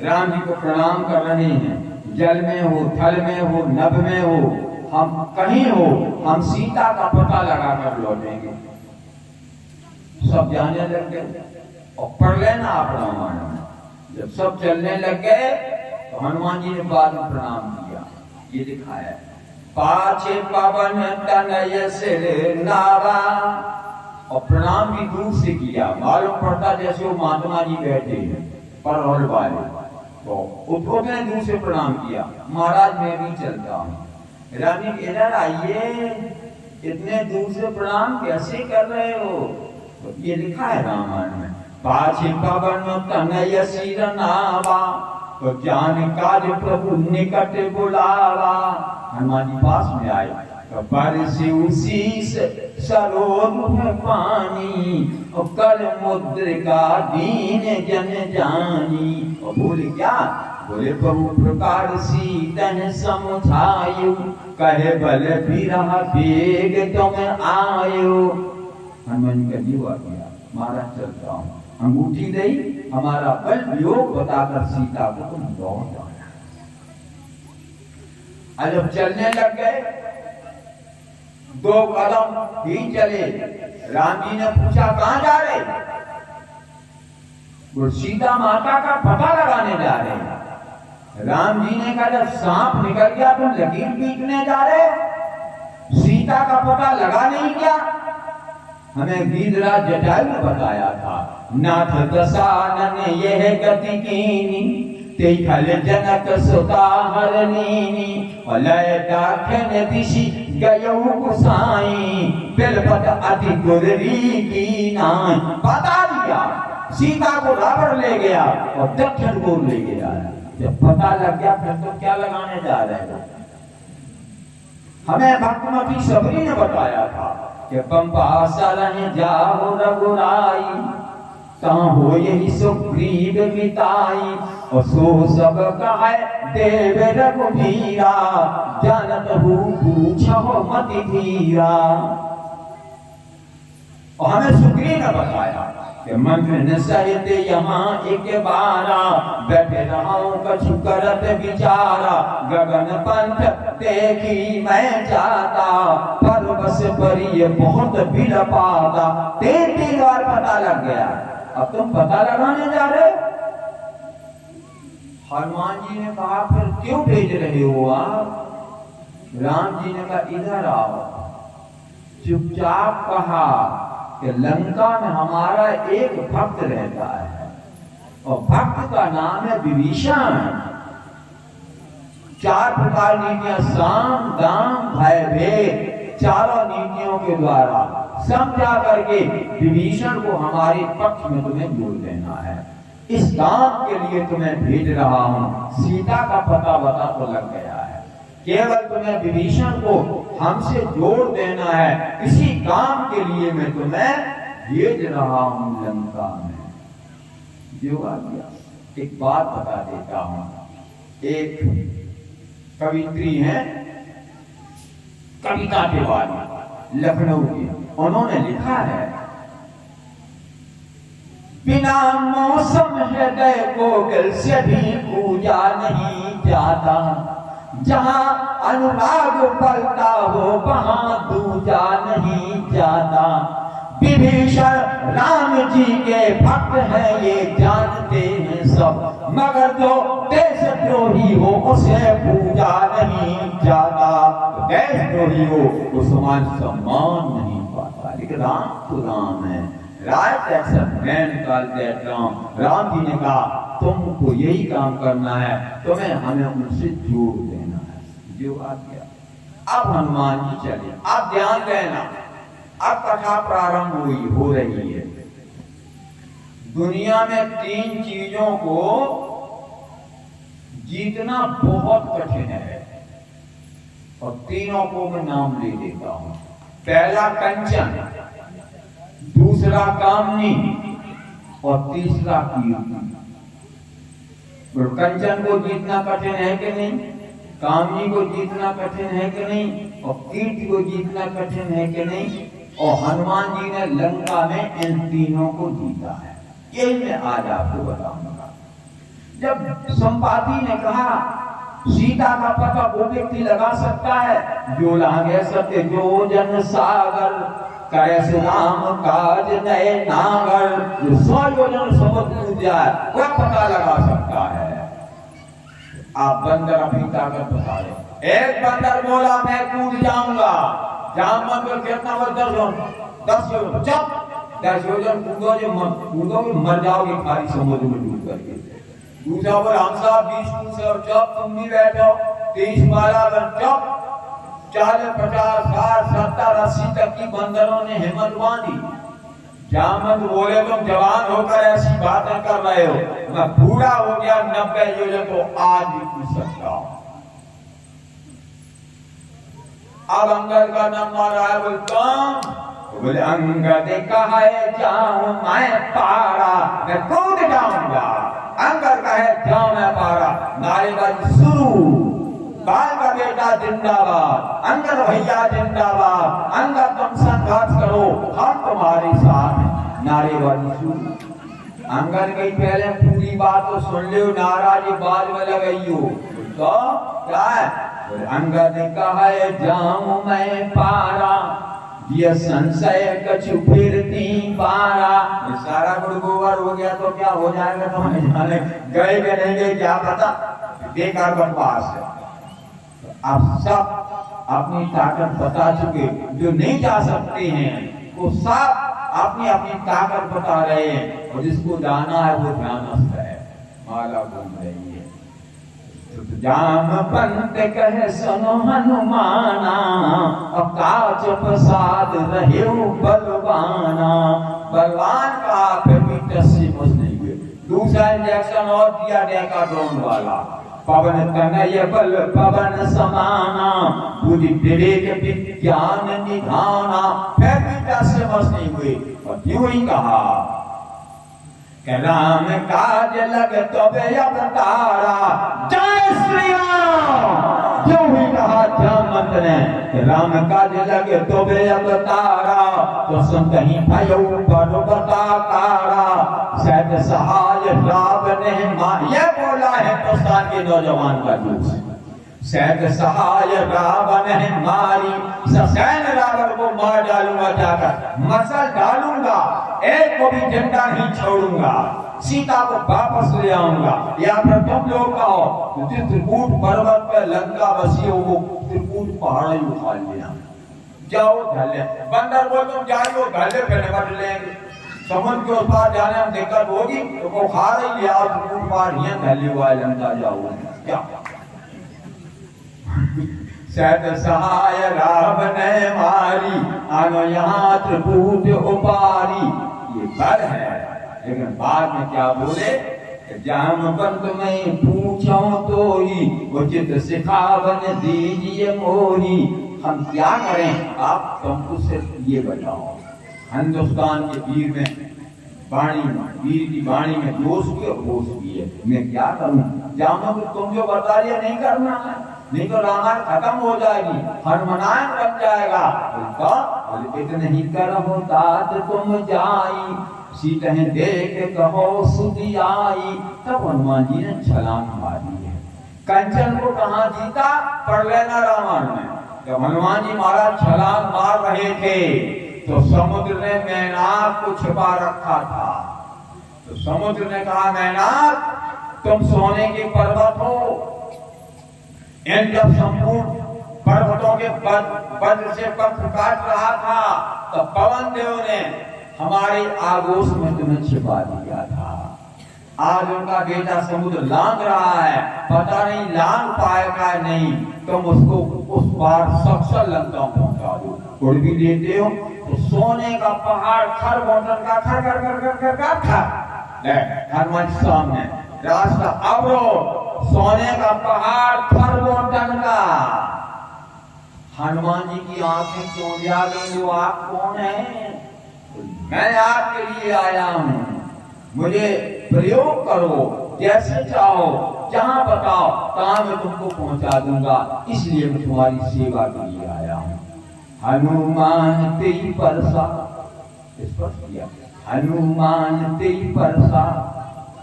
राम जी को प्रणाम कर रहे हैं, जल में हो, थल में हो, नभ में हो, हम कहीं हो, हम सीता का पता लगा कर लौटेंगे। सब जाने लग गए और पढ़ लेना आप रामायण में। जब सब चलने लग गए तो हनुमान जी ने बाद में प्रणाम किया, ये दिखाया पाछे पवन तनय सिर नावा, और प्रणाम भी दूर से किया, मालूम पड़ता जैसे वो महात्मा जी बैठे हैं परवल वाले, तो उन्होंने दूर से प्रणाम किया। महाराज मैं भी चलता हूँ। रानी इधर आइए, इतने दूर से प्रणाम कैसे कर रहे हो? तो ये लिखा है रामायण में, पाछे पवन तनय सिर नावा, तो जान काज प्रभु निकट बुलावा। हनुमान जी पास में आए, बरसी उसी सरोवर पानी, और कर मुद्रिका दीन जन जानी। और बोले क्या? बोले बहु प्रकार सीतन समझायु, कहे बल बिरह बेग तुम आयो। हनुमान का जीव आ गया, महाराज चलता हूँ, अंगूठी दई, हमारा बल वियोग बताकर सीता को तुम लौट आना। जब चलने लग गए, 2 कदम ही चले, राम जी ने पूछा कहां जा रहे? वो सीता माता का पता लगाने जा रहे हैं। राम जी ने कहा जब सांप निकल गया तुम लकीर पीटने जा रहे, सीता का पता लगा नहीं क्या? हमें गीधराज जटायु ने बताया था, नाथ दशानन यह गति कीनी, तेखल जनक सुता हरनीनी, लय दाखन दिशि गयौ कुसाई, बिलपत अति गुररी की नाई। बता दिया, सीता को रावण ले गया और दक्षिण को ले गया। जब पता लग गया फिर तो क्या लगाने जा रहे हो? हमें भक्तमती सबरी ने बताया था कि पंपा शरण जाओ रघुराई, तहाँ हो यही सुग्रीव बिताई, और सो सब कहे देव रघुबीरा, जानत हूँ पूछो मति धीरा। और हमें सुग्रीव ने बताया कि मंत्र न सहित यहाँ एक बारा, बैठे रहो कछु करत विचारा, गगन पंथ देखी मैं जाता, पर बस परिय बहुत बिलपाता। 3 बार पता लग गया, अब तुम पता लगाने जा रहे? हनुमान जी ने कहा फिर क्यों भेज रहे हो आप? राम जी ने कहा इधर आओ। चुपचाप कहा कि लंका में हमारा एक भक्त रहता है और भक्त का नाम है विभीषण। 4 प्रकार नीतियां, साम दाम भय भेद, चारों नीतियों के द्वारा समझा करके विभीषण को हमारे पक्ष में तुम्हें जोड़ देना है। इस काम के लिए तुम्हें भेज रहा हूं। सीता का पता बता तो लग गया है, केवल तुम्हें विभीषण को हमसे जोड़ देना है, इसी काम के लिए मैं तुम्हें भेज रहा हूं लंका में। जो आ गया। एक बात बता देता हूं, एक कवित्री है कविता के बारे में, लखनऊ की, उन्होंने लिखा है, बिना मौसम हृदय कोकिल से भी पूजा नहीं जाता, जहां अनुराग पलता हो वहां दूजा नहीं जाता। विभीषण राम जी के भक्त हैं ये जानते हैं सब, मगर जो देशद्रोही हो उसे पूजा नहीं जाता। देशद्रोही हो उसको मान सम्मान नहीं पाता। लेकिन राम तो राम है। Right action man call that Ram. Ram ji ने कहा तुमको यही काम करना है, तुम्हें हमें उनसे जोड़ देना है। जो आ गया। अब हनुमान जी चले। अब ध्यान देना, अब कथा प्रारंभ हो रही है। दुनिया में 3 चीजों को जीतना बहुत कठिन है और तीनों को मैं नाम ले देता हूं। पहला कंचन, दूसरा कामनी और तीसरा कीर्ति। कंचन को जीतना कठिन है कि नहीं, कामनी को जीतना कठिन है कि नहीं, और कीर्ति को जीतना कठिन है कि नहीं। और हनुमान जी ने लंका में इन तीनों को जीता है। यही मैं आज आपको बताऊंगा। जब संपाति ने कहा सीता का पता वो व्यक्ति लगा सकता है जो लागे सत्य जो जन सागर, करे सुनाम काज नए नागर। जो 100 योजन समुद्र कूद जाए वह पता लगा सकता है। आप बंदर अपनी ताकत बता रहे। एक बंदर बोला मैं कूद जाऊंगा, जामन को कितना बड़ा 10 योजन, चुप 10 योजन कूदोगे मर जाओगे खाली समुद्र में डूब करके। दूसरा बोला हम साहब 20 फुट से और चुप, तुम भी बैठो 30 माला चुप। 40, 50, 60, 70, 80 तक की बंदरों ने हिम्मत बांधी। जामन बोले तुम जवान होकर ऐसी बातें कर रहे हो, मैं बूढ़ा हो गया 90 योजन तो आज भी पूछ सकता हूं। अब अंगद का नंबर आया, बोले अंगद कहे जाऊं मैं पारा, मैं कूद जाऊंगा। अंगद कहे जाऊं मैं पारा, नारेबाजी शुरू। बाल का बेटा जिंदाबाद, अंगद भैया जिंदाबाद, अंगद तुम संघर्ष करो हम तुम्हारे साथ। नारेबाजी शुरू। अंगद की पहले पूरी बात तो सुन लो, नाराजी बाद में लगाई हो तो क्या है। अंगद कहे जाऊं मैं पारा, ये संशय कछु फिरती पारा। सारा गुड़गोबर हो गया तो क्या हो जाएगा तो हमें जाने, गए कि नहीं गए क्या पता, बेकार बकवास है। आप सब अपनी ताकत बता चुके, जो नहीं जा सकते हैं वो सब अपनी अपनी ताकत बता रहे हैं, और जिसको जाना है वो ध्यानस्थ है। माला घूम रही है। जाम पंत कहे सुनो हनुमाना, काच प्रसाद रहे बलवाना। बलवान का फिर भी टस्सी मुझ नहीं हुए। दूसरा इंजेक्शन और दिया डेकाड्रोन वाला। पवन तनय बल पवन समाना, बुद्धि विवेक विज्ञान निधाना। फिर भी टस्सी मुझ नहीं हुए। और यूं ही कहा राम काज लग तबे अवतारा, जय श्री राम। क्यों ही कहा जामवंत ने राम काज लग तबे अवतारा, तो सुन कहीं भयो पर्वताकारा। सैद सहाय रावण ने यह बोला है हिंदुस्तान के नौजवान का जोश। सैद सहाय रावण ने मारी, ससैन रावण को मार डालूंगा, जाकर मसल डालूंगा, एक को भी जिंदा नहीं छोड़ूंगा। सीता को वापस ले आऊंगा। या फिर तुम लोग कहो तो त्रिकूट पर्वत पर लंका बसी हो, वो त्रिकूट पहाड़ ही उठा लिया। जाओ ढले। बंदर बोल तुम जाओ ढले फिर निपट लेंगे। समुद्र के उस पार जाने में दिक्कत होगी तो वो खा रही लिया, त्रिकूट पहाड़ यहाँ ढले हुआ है, लंका जाओ क्या। सैद सहाय राम ने मारी, आनो यहाँ त्रिकूट उपारी। ये बल है। लेकिन बाद में क्या बोले, जामवंत में पूछो तो ही उचित सिखावन दीजिए मोही। हम क्या करें, आप तुमको सिर्फ ये बताओ। हिंदुस्तान के वीर में वाणी, वीर की वाणी में जोश भी और होश भी है। मैं क्या करूं? जामवंत तुम जो बता दिया नहीं करना है, नहीं तो रामायण खत्म हो जाएगी, हनुमायण बन जाएगा। इतने ही करहो तात तुम जाई, सीतह देख कहो सुधी आई। तब हनुमान जी ने छलांग मारी है। कंचन को कहाँ जीता, पढ़ लेना रामायण में। जब हनुमान जी महाराज छलांग मार रहे थे तो समुद्र ने मैनाक को छिपा रखा था। तो समुद्र ने कहा, मैनाक तुम सोने के पर्वत हो। जब संपूर्ण पर्वतों के वज्र से पथ काट रहा था तो पवन देव ने हमारे आगोश में तुम्हें छिपा दिया था। आज उनका बेटा समुद्र लांग रहा है, पता नहीं लांग पाएगा नहीं। तुम उसको उस पार सक्षल लंका पहुंचा दो। उड़ भी लेते हो तो सोने का पहाड़ खर मोटन का खर कर कर कर कर कर खर हनुमान सामने रास्ता अवरोध, सोने का पहाड़ खर मोटन का। हनुमान जी की आंखें क्यों जा गई? वो आप कौन है? मैं आपके लिए आया हूं, मुझे प्रयोग करो, जैसे चाहो, जहां बताओ तहां मैं तुमको पहुंचा दूंगा। इसलिए मैं तुम्हारी सेवा के लिए आया हूं। हनुमान तेई परसा, स्पष्ट किया, हनुमान तेई परसा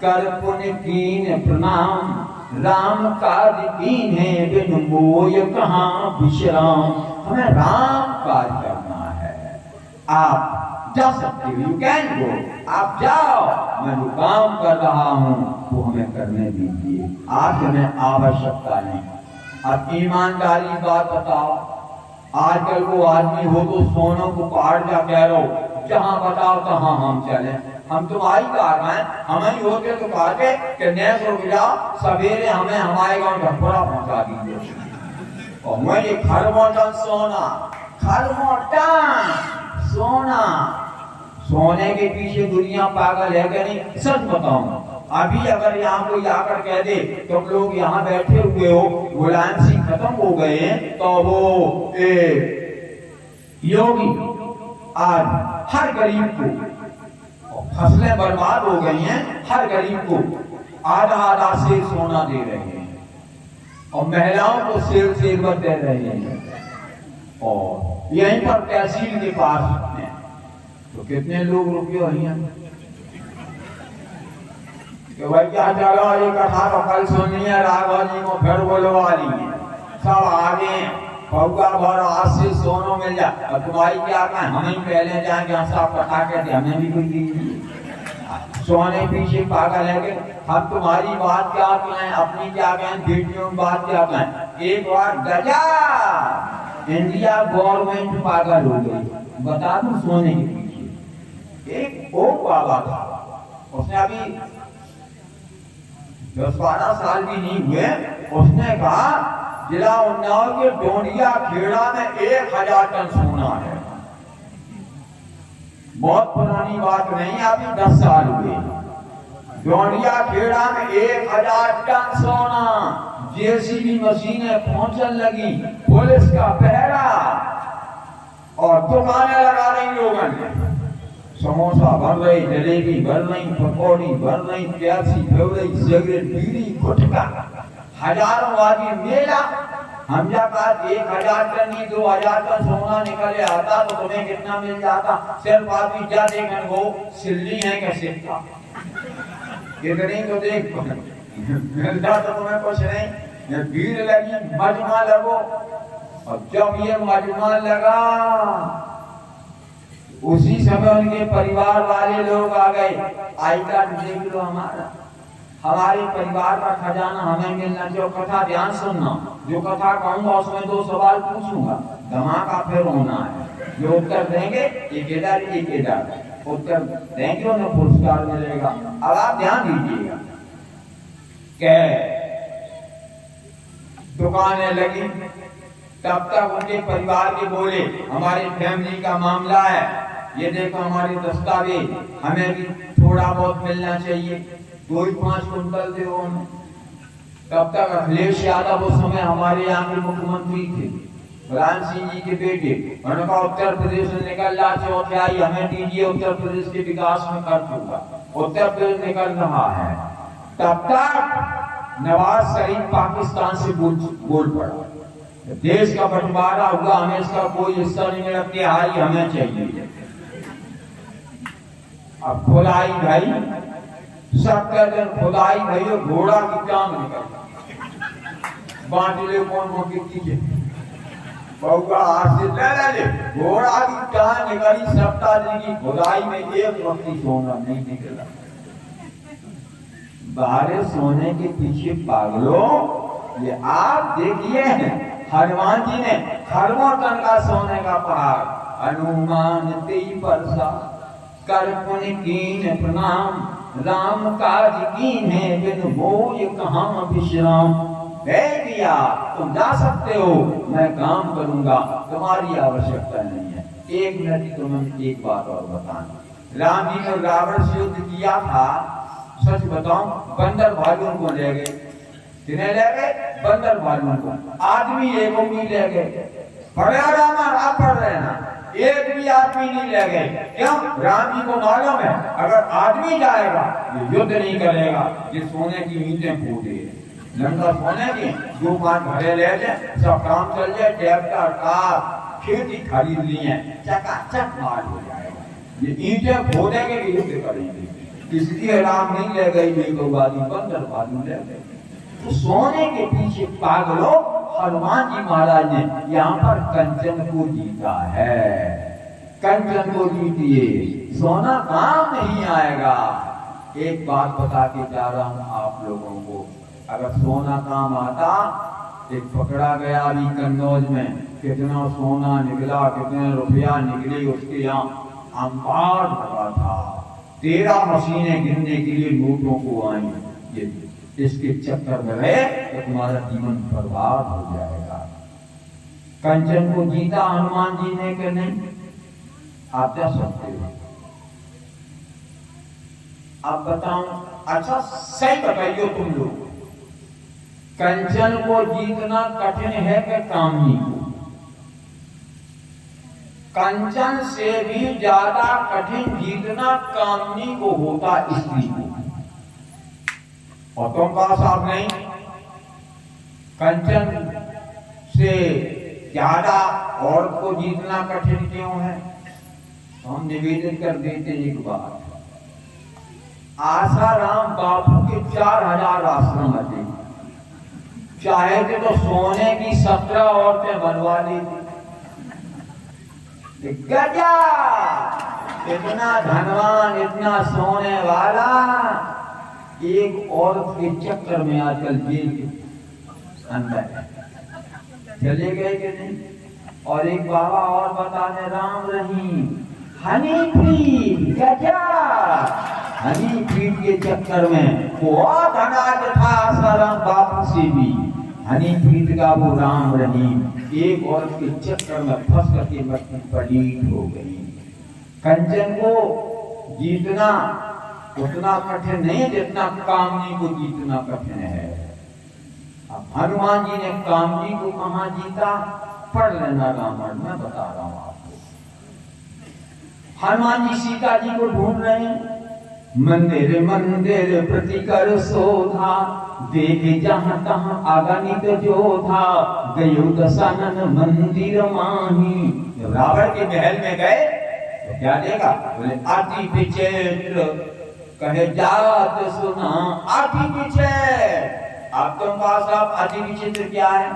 कर पुण्य कीन प्रणाम, राम कार्य कीन्हे बिनु मोय कहाँ विश्राम। हमें राम कार्य करना है, आप जा सकते हो, यू कैन गो, आप जाओ। मैं जो काम कर रहा हूं वो हमें करने दीजिए, आज हमें आवश्यकता नहीं। अब ईमानदारी बात बताओ, आजकल वो आदमी हो तो सोनों को काट जा कह लो, जहां बताओ तहां हम चले। हम तुम्हारी कार में हमें होते तो कहते कि नेक रुक जाओ, सवेरे हमें हमारे गांव ढपुरा पहुंचा दीजिए। और मुझे खरमोटन सोना, खरमोटन सोना, सोने के पीछे दुनिया पागल है कि नहीं? सच बताऊं, अभी अगर यहाँ कोई आकर कह दे तुम लोग यहाँ बैठे हुए हो, गुलाम सिंह खत्म हो गए, तो वो योगी आज हर गरीब को, फसलें बर्बाद हो गई हैं, हर गरीब को आधा आधा सेर सोना दे रहे हैं और महिलाओं को सेर सेरवर दे रहे हैं। और यहीं पर तहसील के पास है तो कितने लोग रुके हैं कि भाई क्या चलो ये कथा तो कल सुननी है, राघव जी को फिर बोलवा ली है, सब आगे पौगा भर आज से सोनो मिल जा। और तुम्हारी क्या कहें, हम ही पहले जाएंगे, हम सब कथा कहते हमें भी कोई दीजिए। सोने पीछे पागल है कि हम तुम्हारी बात क्या कहें, अपनी क्या कहें, बेटियों की बात क्या कहें। एक बार गजा इंडिया गवर्नमेंट पागल हो गई, बता दूं सोने के पीछे। एक वो बाबा था, उसने अभी 10-12 साल भी नहीं हुए, उसने कहा जिला उन्नाव के डोंडिया खेड़ा में 1000 टन सोना है। बहुत पुरानी बात नहीं, अभी 10 साल हुए। डोंडिया खेड़ा में 1000 टन सोना, जेसीबी मशीनें पहुंचने लगी, पुलिस का पहरा और दुकानें लगा रही लोगों ने। समोसा भर रही, जलेबी भर रही, पकौड़ी भर रही, प्यासी भर रही, सिगरेट बीड़ी गुटखा, हजारों आदमी मेला। हम जाकर 1000 टन नहीं 2000 टन सोना निकले आता तो तुम्हें कितना मिल जाता? सिर्फ आदमी जा देखन वो सिल्ली है कि सिक्का, इतनी तो देख मिलता तो तुम्हें कुछ नहीं। ये भीड़ लगी, मजमा लगो, और जब ये मजमा लगा उसी समय उनके परिवार वाले लोग आ गए, आई कार्ड देख लो हमारा, हमारे परिवार का खजाना हमें मिलना चाहिए। कथा ध्यान सुनना, जो कथा कहूंगा उसमें 2 सवाल पूछूंगा, धमाका फिर होना है। जो उत्तर देंगे एक इधर उत्तर देंगे उन्हें पुरस्कार मिलेगा। अब आप ध्यान दीजिएगा। दुकानें लगी, तब तक उनके परिवार के बोले हमारी फैमिली का मामला है, ये देखो हमारे दस्तावेज, हमें भी थोड़ा बहुत मिलना चाहिए। तो ही 5 कुंटल दे उन्हें। तब तक अखिलेश यादव उस समय हमारे यहाँ के मुख्यमंत्री थे, मुलायम सिंह जी के बेटे। उन्होंने कहा उत्तर प्रदेश में निकल रहा चौथाई हमें दीजिए, उत्तर प्रदेश के विकास में खर्च होगा। उत्तर प्रदेश निकल रहा है। तब तक नवाज शरीफ पाकिस्तान से बोल पड़ा, देश का बंटवारा हुआ, हमें इसका कोई हिस्सा नहीं मिला, तिहाई हमें चाहिए। अब खुदाई भाई, सब कहते हैं खुदाई भाई, घोड़ा की टांग निकल बांट ले, कौन मोटी कीजिए बहुआ हाथ से ले घोड़ा की टांग निकली। सप्ताह जी की खुदाई में एक वक्त सोना नहीं निकला। बाहर सोने के पीछे पागलों, ये आप देखिए हनुमान जी ने खरबों टन का सोने का पहाड़, हनुमान तेई परसा कर पुण्य कीन प्रणाम, राम काज कीने बिन मोय कहाँ विश्राम। भैया तुम जा सकते हो, मैं काम करूंगा, तुम्हारी आवश्यकता नहीं है। 1 मिनट तुम्हें एक बात और बताना, राम जी ने रावण से युद्ध किया था, सच बताऊं बंदर भालू को ले गए। किन्हें ले गए? बंदर भालू को। आदमी एक भी ले गए। पढ़े रामा आप पढ़ रहे ना, एक भी आदमी नहीं ले गए। क्यों? राम जी को मालूम है अगर आदमी जाएगा ये युद्ध नहीं करेगा, ये सोने की ईंटें फूटे, लंका सोने की 2 5 घरे ले जाए, सब काम चल जाए, ट्रैक्टर कार खेती खरीद लिए, चकाचक माल हो जाएगा। ये ईंटें खोदेंगे कि युद्ध करेंगे, इसलिए राम नहीं ले गई, बेगोबादी बंदर भालू ले गए। तो सोने के पीछे पागलों, हनुमान जी महाराज ने यहाँ पर कंचन को जीता है। कंचन को जीतिए, सोना काम नहीं आएगा। एक बात बता के जा रहा हूं आप लोगों को, अगर सोना काम आता, एक पकड़ा गया अभी कन्नौज में, कितना सोना निकला, कितने रुपया निकली, उसके यहाँ अंबार भरा था। 13 मशीनें गिनने के लिए नोटों को आई। ये इसके चक्कर में रहे तो तुम्हारा जीवन बर्बाद हो जाएगा। कंचन को जीता हनुमान जी ने कि नहीं? आप क्या सकते हो? आप बताओ, अच्छा सही बताइए तुम लोग, कंचन को जीतना कठिन है कि कामनी को? कंचन से भी ज्यादा कठिन जीतना कामनी को होता, स्त्री को। और तुम पास आप नहीं, कंचन से ज्यादा औरत को जीतना कठिन क्यों है? हम निवेदन कर देते एक बात, आसाराम बापू के 4000 आश्रम थे, चाहे थे तो सोने की 17 औरतें बनवा ली थी। गजा इतना धनवान, इतना सोने वाला, एक औरत के चक्कर में आजकल जेल के अंदर चले गए कि नहीं? और एक बाबा और बताने, राम रहीम हनीप्रीत, गजा हनीप्रीत के चक्कर में बहुत अनाज था आसाराम बापू से भी। हनीप्रीत का वो राम रहीम एक औरत के चक्कर में फंस करके मट्टी पलीट हो गई। कंचन को जीतना उतना कठिन नहीं जितना कामनी को जीतना कठिन है। अब हनुमान जी ने कामनी को कहां जीता? पढ़ लेना रामायण में, बता रहा हूं आपको। हनुमान जी सीता जी को ढूंढ रहे हैं, मंदिर मंदिर प्रति कर शोधा, देखे जहां तहां अगणित जोधा, गयो दशानन मंदिर माही। जब रावण के महल में गए तो क्या देखा? बोले अति विचित्र कहे जात सुना, अति विचित्र। आप तुम पास आप अति विचित्र क्या है?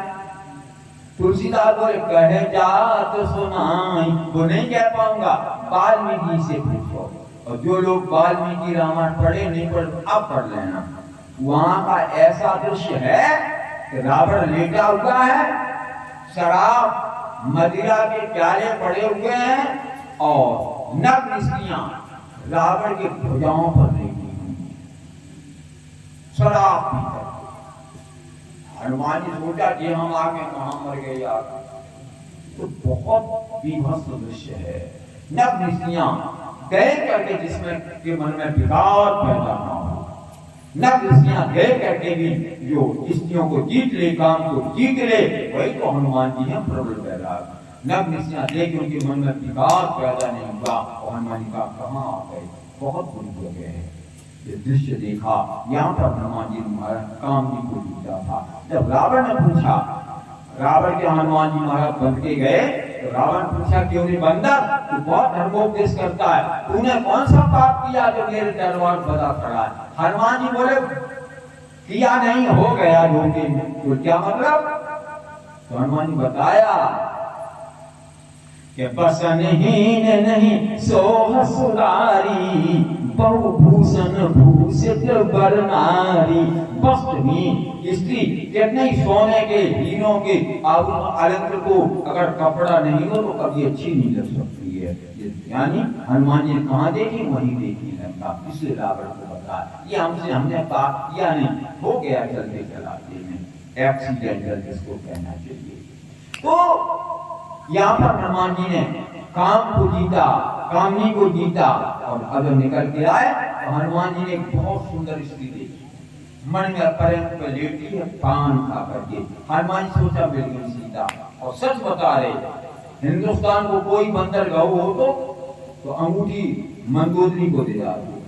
तुलसीदास बोले कहे जात सुनाई, वो नहीं कह पाऊंगा, वाल्मीकि से पूछो। और जो लोग वाल्मीकि रामायण पढ़े नहीं पढ़े, अब पढ़ लेना। वहां का ऐसा दृश्य है कि रावण लेटा हुआ है, शराब मदिरा के प्याले पड़े हुए हैं और नग्न स्त्रियां रावण के भुजाओं पर लेटी हुई, शराब पीकर। हनुमान जी सोचा कि हम आगे कहां मर गए यार। तो बहुत विभत्स दृश्य है, नग्न स्त्रियां देख करके जिसमें के मन में विकार पैदा ना हो। नग्न स्त्रियां दे करके भी जो स्त्रियों को जीत ले, काम को जीत ले, वही तो हनुमान जी हैं प्रबल वैराग। नग्न स्त्रियां देख उनके मन में विकार पैदा नहीं हुआ और हनुमान जी का कहाँ आ गए, बहुत बुरी जगह है। ये दृश्य देखा, यहाँ पर हनुमान जी महाराज काम जी को जीता था। जब रावण ने पूछा, रावण के हनुमान जी महाराज बन के गए, तो रावण पूछा क्यों नहीं बंदर, तू बहुत धर्मोपदेश करता है, तूने कौन सा पाप किया जो मेरे दरबार बता खड़ा है? हनुमान जी बोले किया नहीं, हो गया जो कि, तो क्या मतलब? तो हनुमान जी बताया कि बसनहीन नहीं सोह सुरारी, बहुभूषण भूषित बरनारी। वस्त्रहीन स्त्री कितने सोने के हीरों के आभूषण अलंकृत को अगर कपड़ा नहीं हो तो कभी अच्छी नहीं लग सकती है। यानी हनुमान जी ने कहाँ देखी, वहीं देखी लंका, इसलिए रावण को बताया। ये हमने बात किया नहीं, हो गया चलते चलाते में, एक्सीडेंटल जिसको कहना चाहिए। तो यहाँ पर हनुमान जी ने काम को जीता, कामनी को जीता, और अब निकल के आए तो हनुमान जी ने एक बहुत सुंदर स्त्री देखी, मन में पर्यंत पे लेटी है, पान खा करके। हनुमान जी सोचा मिल गई सीता, और सच बता रहे, हिंदुस्तान को कोई बंदर गऊ हो तो अंगूठी मंदोदरी को दे जाती,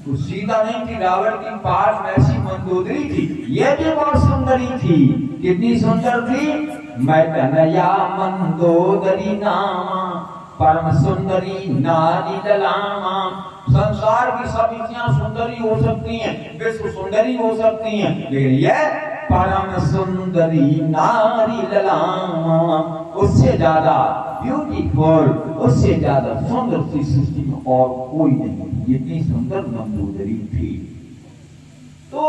तो सीता नहीं थी, रावण की पास में ऐसी मंदोदरी थी, यह भी बहुत सुंदरी थी। कितनी सुंदर थी? मैं तनया मंदोदरी नामा, परम सुंदरी नारी ललामा। संसार की सब स्त्रियां सुंदरी हो सकती हैं, विश्व सुंदरी हो सकती हैं, लेकिन यह परम सुंदरी नारी ललामा, उससे ज्यादा ब्यूटीफुल, उससे ज्यादा सुंदर सी सृष्टि में और कोई नहीं, इतनी सुंदर मंदोदरी थी। तो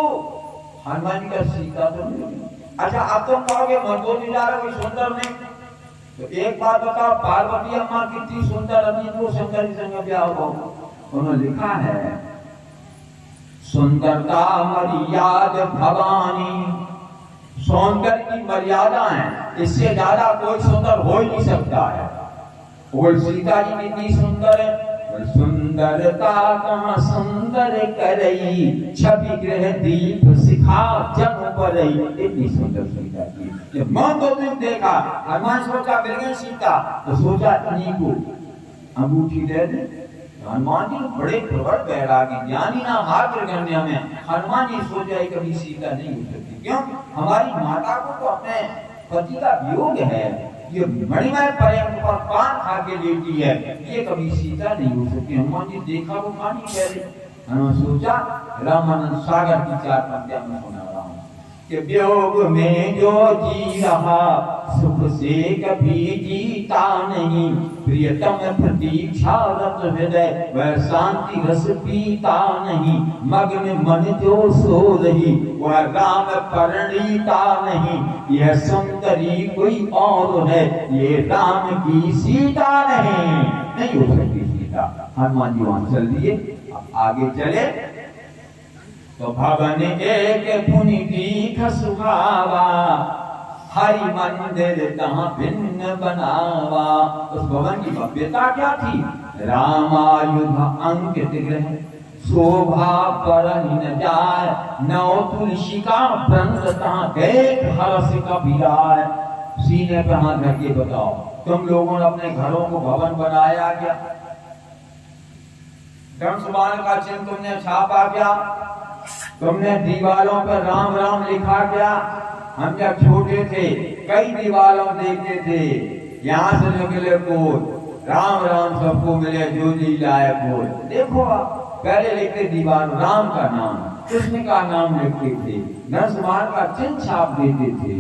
हनुमान जी का सीता तो नहीं। अच्छा, आप तो कहोगे मंदोदरी जा रहे सुंदर नहीं, तो एक बात बताओ, पार्वती अम्मा कितनी सुंदर, अभी तो शंकर जी संग ब्याह हो। उन्होंने लिखा है, सुंदरता मर्यादा भवानी, सौंदर्य की मर्यादा है, इससे ज्यादा कोई सुंदर हो ही नहीं सकता है। और सीता जी कितनी सुंदर है, सुंदरता कहाँ सुंदर करई, छवि ग्रह दीप सिखा जग परई। इतनी सुंदर सीता जी, जब मन तो दिन देखा, हनुमान सोचा मिल गई सीता, तो सोचा इन्हीं को अंगूठी दे दे। हनुमान जी बड़े प्रबल वैरागी, ज्ञानी ना हाथ करने में, हनुमान जी सोचा कभी सीता नहीं हो सकती। क्यों? हमारी माता को तो अपने पति का वियोग है, ये मणिमय पर्यंत पर पान खा के लेटी है, ये कभी सीता नहीं हो सकती। हनुमान जी देखा वो कहानी कह रहे, हनुमान सोचा रामानंद सागर की 4 पंक्तियां में सुना रहा हूँ कि वियोग में जो जी रहा, सुख से कभी जीता नहीं, प्रियतम प्रतीक्षा रत हृदय, वह शांति रस पीता नहीं, मग्न मन जो सो रही, वह राम परिणीता नहीं, यह सुंदरी कोई और है, ये राम की सीता नहीं हो सकती सीता। हनुमान जी वहां चल दिए, अब आगे चले तो भवन एक पुनि दीख सुहावा, हरि मंदिर तहाँ भिन्न बनावा। उस भवन की भव्यता क्या थी? रामायुध अंकित गृह, शोभा पर न जाय, नौ तुलसी का वृंद तहाँ देख हर्ष कबीराय। सीने पे हाथ रख के बताओ, तुम लोगों ने अपने घरों को भवन बनाया क्या? धनुष्मान का चिन्ह तुमने छापा क्या? तुमने दीवारों पर राम राम लिखा क्या? हम जब छोटे थे कई दीवारों देखते थे, यहाँ से निकले कोट राम राम सबको मिले जो जी लायक हो। देखो आप पहले लिखते दीवार राम का नाम, कृष्ण का नाम लिखते थे, नरसिम्हा का चिन्ह छाप देते थे,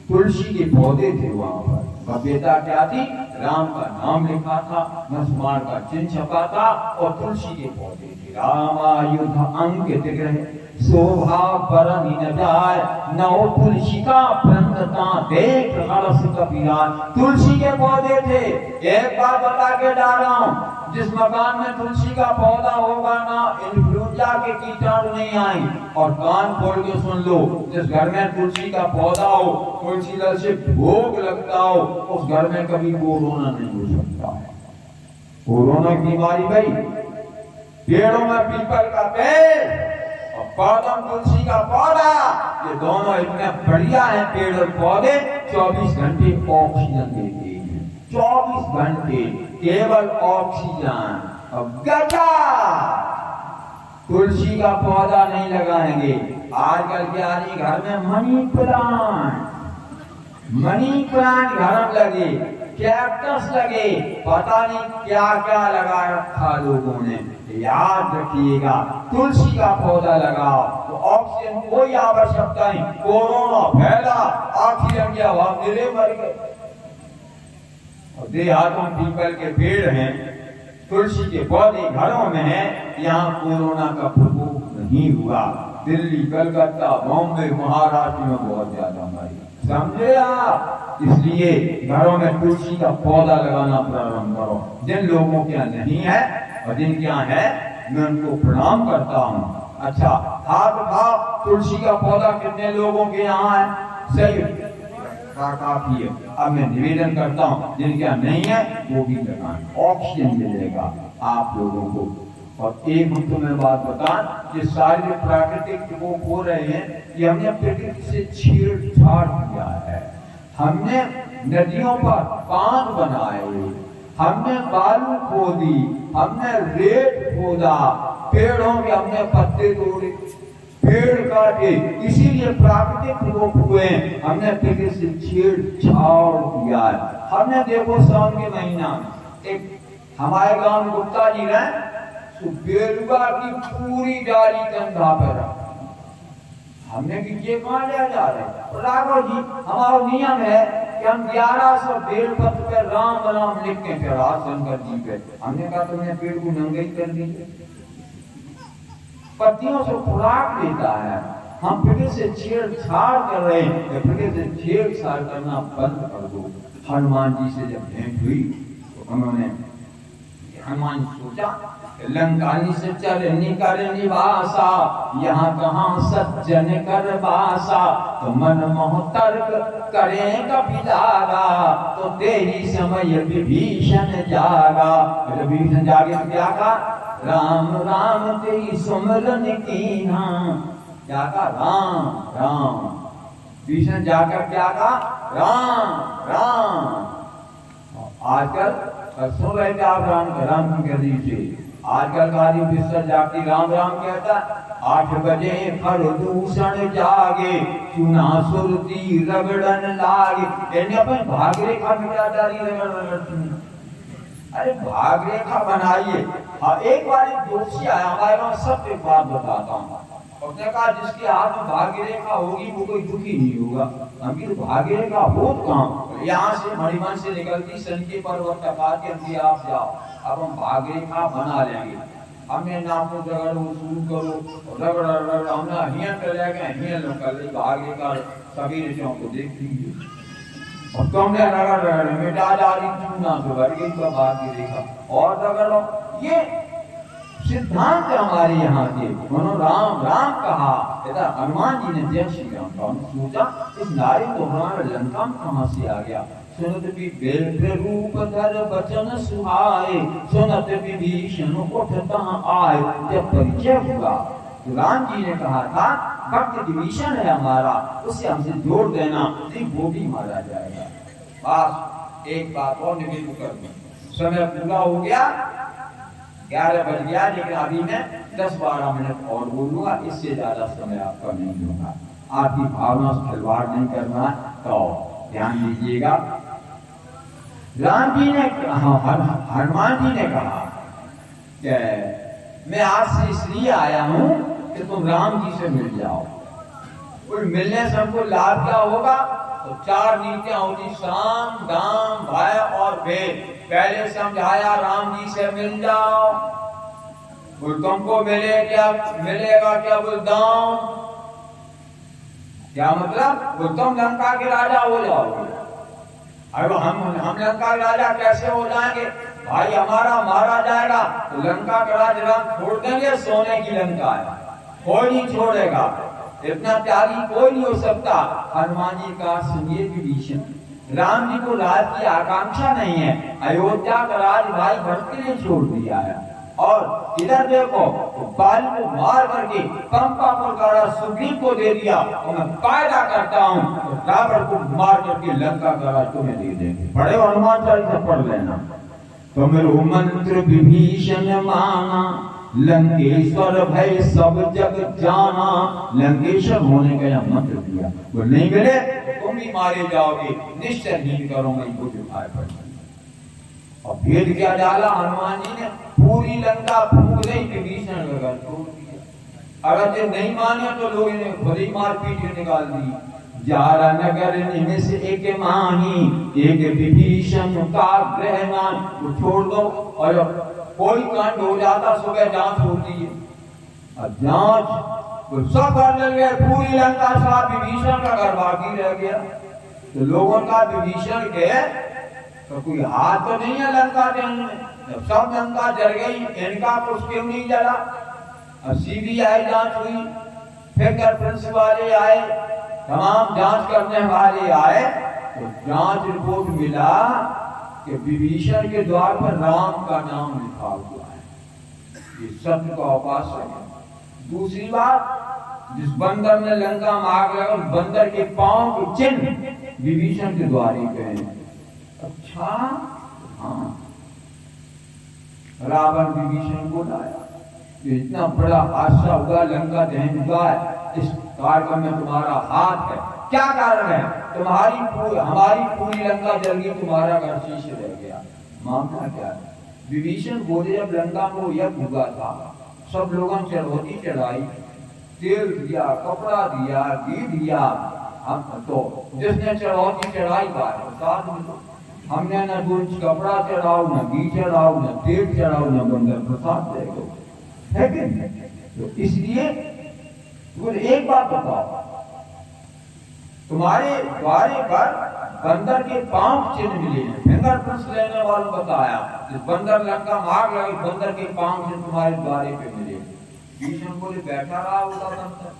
तुलसी के पौधे थे वहां पर। भव्यता क्या थी? राम का नाम लिखा था, नरसिम्हा का चिन्ह छपा था और तुलसी के पौधे थे। रामायुध अंकित गृह, शोभा बरनी न जाय, नौ तुलसी का वृंदता देख हर्ष कबीराय। तुलसी के पौधे थे। एक बात बता के जा रहा हूं, जिस मकान में तुलसी का पौधा होगा ना, इन्फ्लुएंजा के कीटाणु नहीं आए। और कान खोल के सुन लो, जिस घर में तुलसी का पौधा हो, तुलसी दल से भोग लगता हो, उस घर में कभी कोरोना नहीं हो सकता है। कोरोना की बीमारी भाई पेड़ों में पीपल का पेड़ और पौधम तुलसी का पौधा, ये दोनों इतने बढ़िया हैं पेड़ और पौधे, 24 घंटे ऑक्सीजन देते हैं, 24 घंटे केवल ऑक्सीजन। और गजब तुलसी का पौधा नहीं लगाएंगे। आजकल क्या नहीं, घर में मनी प्लांट घर में लगे, कैक्टस लगे, पता नहीं क्या क्या लगा रखा लोगों ने। याद रखिएगा, तुलसी का पौधा लगाओ तो ऑक्सीजन कोई आवश्यकता नहीं। कोरोना फैला, ऑक्सीजन की अभाव मिले मर गए। और देहातों पीपल के पेड़ हैं, तुलसी के पौधे घरों में हैं, यहाँ कोरोना का प्रकोप नहीं हुआ। दिल्ली, कलकत्ता, बॉम्बे, महाराष्ट्र में बहुत ज्यादा मरी, समझे आप। इसलिए घरों में तुलसी का पौधा लगाना प्रारंभ करो। जिन लोगों के यहाँ नहीं है और जिनके यहाँ है, मैं उनको प्रणाम करता हूँ। अच्छा, हाथ उठाओ, तुलसी का पौधा कितने लोगों के यहाँ है? सही, काफी है। अब मैं निवेदन करता हूँ, जिनके यहाँ नहीं है वो भी लगाएं, ऑक्सीजन मिलेगा आप लोगों को। और एक तो मैं बात बता, ये सारे जो प्राकृतिक वो हो रहे हैं, ये हमने प्रकृति से छेड़छाड़ किया है। हमने नदियों पर बांध बनाए, हमने बालू खोदी, हमने रेत खोदा, पेड़ों के हमने पत्ते तोड़े, पेड़ काटे, इसीलिए प्राकृतिक प्रकोप हुए। हमने प्रकृति से छेड़छाड़ किया है। हमने देखो सावन के महीना एक हमारे गांव में गुप्ता जी रहे, तो बेलुगा की पूरी डाली कंधा पर रखा। हमने कि ये कहाँ ले जा रहे? राघव जी, हमारा नियम है कि हम 1100 बेलपत्र पे राम राम लिख के चढ़ा शंकर जी पे। हमने कहा तुमने पेड़ को नंगे कर दीजिए, पत्तियों से खुराक लेता है। हम प्रकृति से छेड़छाड़ कर रहे हैं, प्रकृति से छेड़छाड़ करना बंद कर दो। हनुमान जी से जब भेंट हुई तो उन्होंने, हनुमान सोचा लंका निश्चर निकर निवासा, यहाँ कहाँ सज्जन कर बासा, तो मन मोह तर्क करें कपिलागा, तो तेरी समय विभीषण जागा। विभीषण जागे तो क्या कहा? राम राम तेरी सुमरन कीना। क्या कहा? राम राम। विभीषण जाकर क्या कहा? राम राम। आजकल सुन रहे थे आप राम की गति से, आजकल का आदमी बिस्तर जागती राम राम कहता। 8 बजे प्रदूषण जागे, चुना सुरती रगड़न लागे। इन्हें अपन भाग रेखा मिटा डाली, रगड़। अरे भाग रेखा बनाइए। हाँ, एक बार एक जोशी आया हमारे वहां, सब एक बात बताता हूँ। उसने कहा जिसके हाथ में भाग्य रेखा होगी वो कोई दुखी नहीं होगा। हम की भाग्य रेखा हो कहाँ? यहाँ से मणिमन से निकलती सन के पर्वत टपा के आप जाओ, अब हम भाग्य रेखा बना लेंगे। हमने नाम को रगड़ो, शुरू करो, रगड़ रगड़, हमने हिया कर लेगा, हिया कर ले भाग्य का सभी ऋषियों को देख लीजिए। और तुमने रगड़ रगड़ मिटा डाली, चूना से भर गई तो भाग्य रेखा और रगड़ो। ये सिद्धांत हमारे यहाँ के, उन्होंने राम राम कहा। हनुमान जी ने जय श्री राम कहा। सोचा इस नारी को हमारा लंका कहाँ से आ गया? सुनत भी रूप धर बचन सुहाए, सुनत विभीषण उठता आए। जब परिचय हुआ तो राम जी ने कहा था भक्त विभीषण है हमारा, उससे हमसे जोड़ देना, नहीं वो भी मारा जाएगा। बस एक बात और निवेदन कर दूं, समय पूरा हो गया, 11 बज गया, लेकिन अभी मैं 10-12 मिनट और बोलूंगा, इससे ज्यादा समय आपका नहीं होगा। आपकी भावना से खिलवाड़ नहीं करना, तो ध्यान दीजिएगा। राम जी ने, हनुमान जी ने कहा कि मैं आज से इसलिए आया हूं कि तुम राम जी से मिल जाओ। कोई मिलने से हमको लाभ क्या होगा? तो 4 नीतियां होती, साम दाम भय और भेद। पहले समझाया राम जी से मिल जाओ, बोल तुमको मिलेगा क्या? बोल दाम, क्या मतलब? बोल तुम लंका के राजा हो जाओगे। अब हम लंका के राजा कैसे हो जाएंगे? भाई हमारा मारा जाएगा तो लंका का राजा छोड़ देंगे, सोने की लंका है, कोई नहीं छोड़ेगा, इतना त्यागी कोई नहीं हो सकता। हनुमान जी का सुनिए विभीषण, राम जी को राज की आकांक्षा नहीं है, अयोध्या का राज भाई भरत के लिए छोड़ दिया है, और इधर देखो तो बाली को मार करके पंपा पर गाड़ा सुग्रीव को दे दिया और मैं कायदा करता हूँ तो रावण को मार करके लंका का राज तुम्हें दे देंगे। बड़े हनुमान चालीसा पढ़ लेना। तो मेरे मंत्र विभीषण माना लंकेश्वर भय सब जग जाना। लंकेश्वर होने का यह मंत्र दिया, वो नहीं मिले तो तुम भी मारे जाओगे, निश्चय नहीं करूंगा इनको दिखाए पड़। और भेद क्या डाला हनुमान जी ने, पूरी लंका फूंक गई, विभीषण लगा छोड़ दिया। अगर ये नहीं माने तो लोग इन्हें खुद ही मार पीट निकाल दी। जारा नगर निमिष एक माही एक विभीषण का ग्रहणान, वो छोड़ दो और कोई कांड हो जाता सुबह जांच होती है। अब जांच तो सब कर गए, पूरी लंका साथ विभीषण का घर बाकी रह गया। तो लोगों का विभीषण के तो कोई हाथ तो नहीं है लंका जलने में, जब सब लंका जल गई इनका कुछ क्यों नहीं जला। अब सीबीआई जांच हुई, फिंगरप्रिंट्स वाले आए, तमाम जांच करने वाले आए, तो जांच रिपोर्ट मिला कि विभीषण के द्वार पर राम का नाम लिखा हुआ है। ये सत्य का उपासक है। दूसरी बात, जिस बंदर ने लंका में आग लगा उस बंदर के पांव के चिन्ह विभीषण के द्वार पे हैं। अच्छा, हाँ, रावण विभीषण को लाया, इतना बड़ा हादसा हुआ, लंका दहन हुआ, इस कार्यक्रम में तुम्हारा हाथ है। क्या कारण है? हमारी पूरी लंका जल गई, तुम्हारा घर शेष रह गया। मामला क्या है? विभीषण बोले जब लंका में यज्ञ हुआ था, सब लोगों ने चढ़ौती चढ़ाई, तेल दिया, कपड़ा दिया, घी दिया, तो जिसने चढ़ौती चढ़ाई प्रसाद मिलो। हमने न कुछ कपड़ा चढ़ाओ, न घी चढ़ाओ, न तेल चढ़ाओ, न बंदर प्रसाद दे दो, है कि नहीं? तो इसलिए एक बात बताओ, तुम्हारे द्वारे पर बंदर के पांव चिन्ह मिले हैं, फिंगरप्रिंट्स लेने वालों बताया, जिस बंदर लंका मार लगे बंदर के पांव चिन्ह तुम्हारे द्वारे पे मिले। भीषण बोले बैठा रहा होगा बंदर,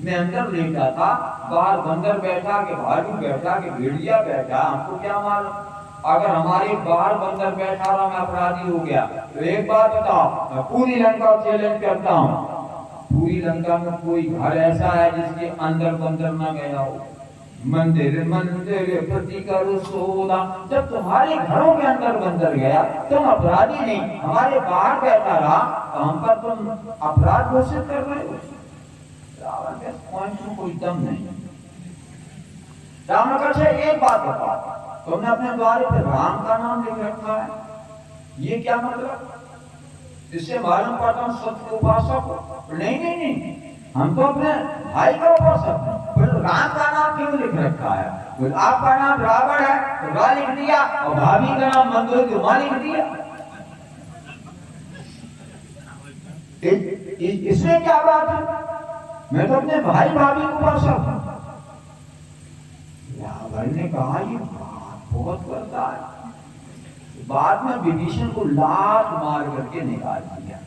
मैं अंदर लेटा था, बाहर बंदर बैठा के भालू बैठा के भेड़िया बैठा, हमको क्या मालूम। अगर हमारे बाहर बंदर बैठा रहा मैं अपराधी हो गया, तो एक बात बताओ, मैं पूरी लंका चैलेंज करता हूँ, पूरी लंका में कोई घर ऐसा है जिसके अंदर बंदर ना गया हो। मंदिर मंदिर प्रति करो सोदा, जब तुम्हारे घरों के अंदर बंदर गया तुम अपराधी नहीं, हमारे बाहर बैठा रहा तो हम पर तुम अपराध घोषित कर रहे हो। रावण के पॉइंट में कोई दम नहीं। रावण का एक बात बताओ, तुमने अपने द्वार पर राम का नाम लिख रखा है, ये क्या मतलब? इससे मालूम पड़ता हूँ सत्य उपासक हो। नहीं नहीं नहीं, हम तो अपने भाई का उपासक हैं। राम का नाम क्यों लिख रखा है? तो आपका नाम रावण है तो रा लिख दिया, और भाभी का नाम मंदोई तो मां लिख दिया। इसमें क्या बात है? मैं तो अपने भाई भाभी को उपासक हूं। रावण ने कहा ये बहुत करता है। बाद में विभीषण को लात मार करके निकाल दिया,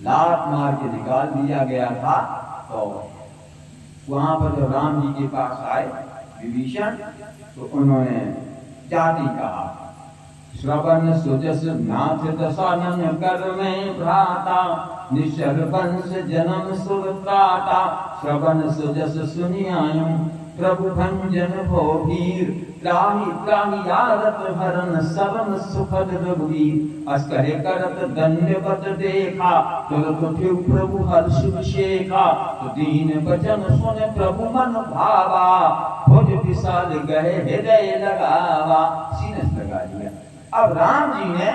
लात मार के निकाल दिया गया था। तो वहां पर जब राम जी के पास आए विभीषण, तो उन्होंने जाति कहा, श्रवण सुजस नाथ दशानन कर में भ्राता, निश्चर वंश जन्म सुरत्राता, श्रवण सुजस सुनियायु प्रभु भंजन भो वीर, त्राहि त्राहि आरत भरन सबन सुखद रघुवीर, अस्करे करत दंडवत देखा, तुरत उठ्यो प्रभु हर्ष विशेखा, तो दीन वचन सुन प्रभु मन भावा, भुज विशाल गए हृदय लगावा, सीने से लगा दिया। अब राम जी ने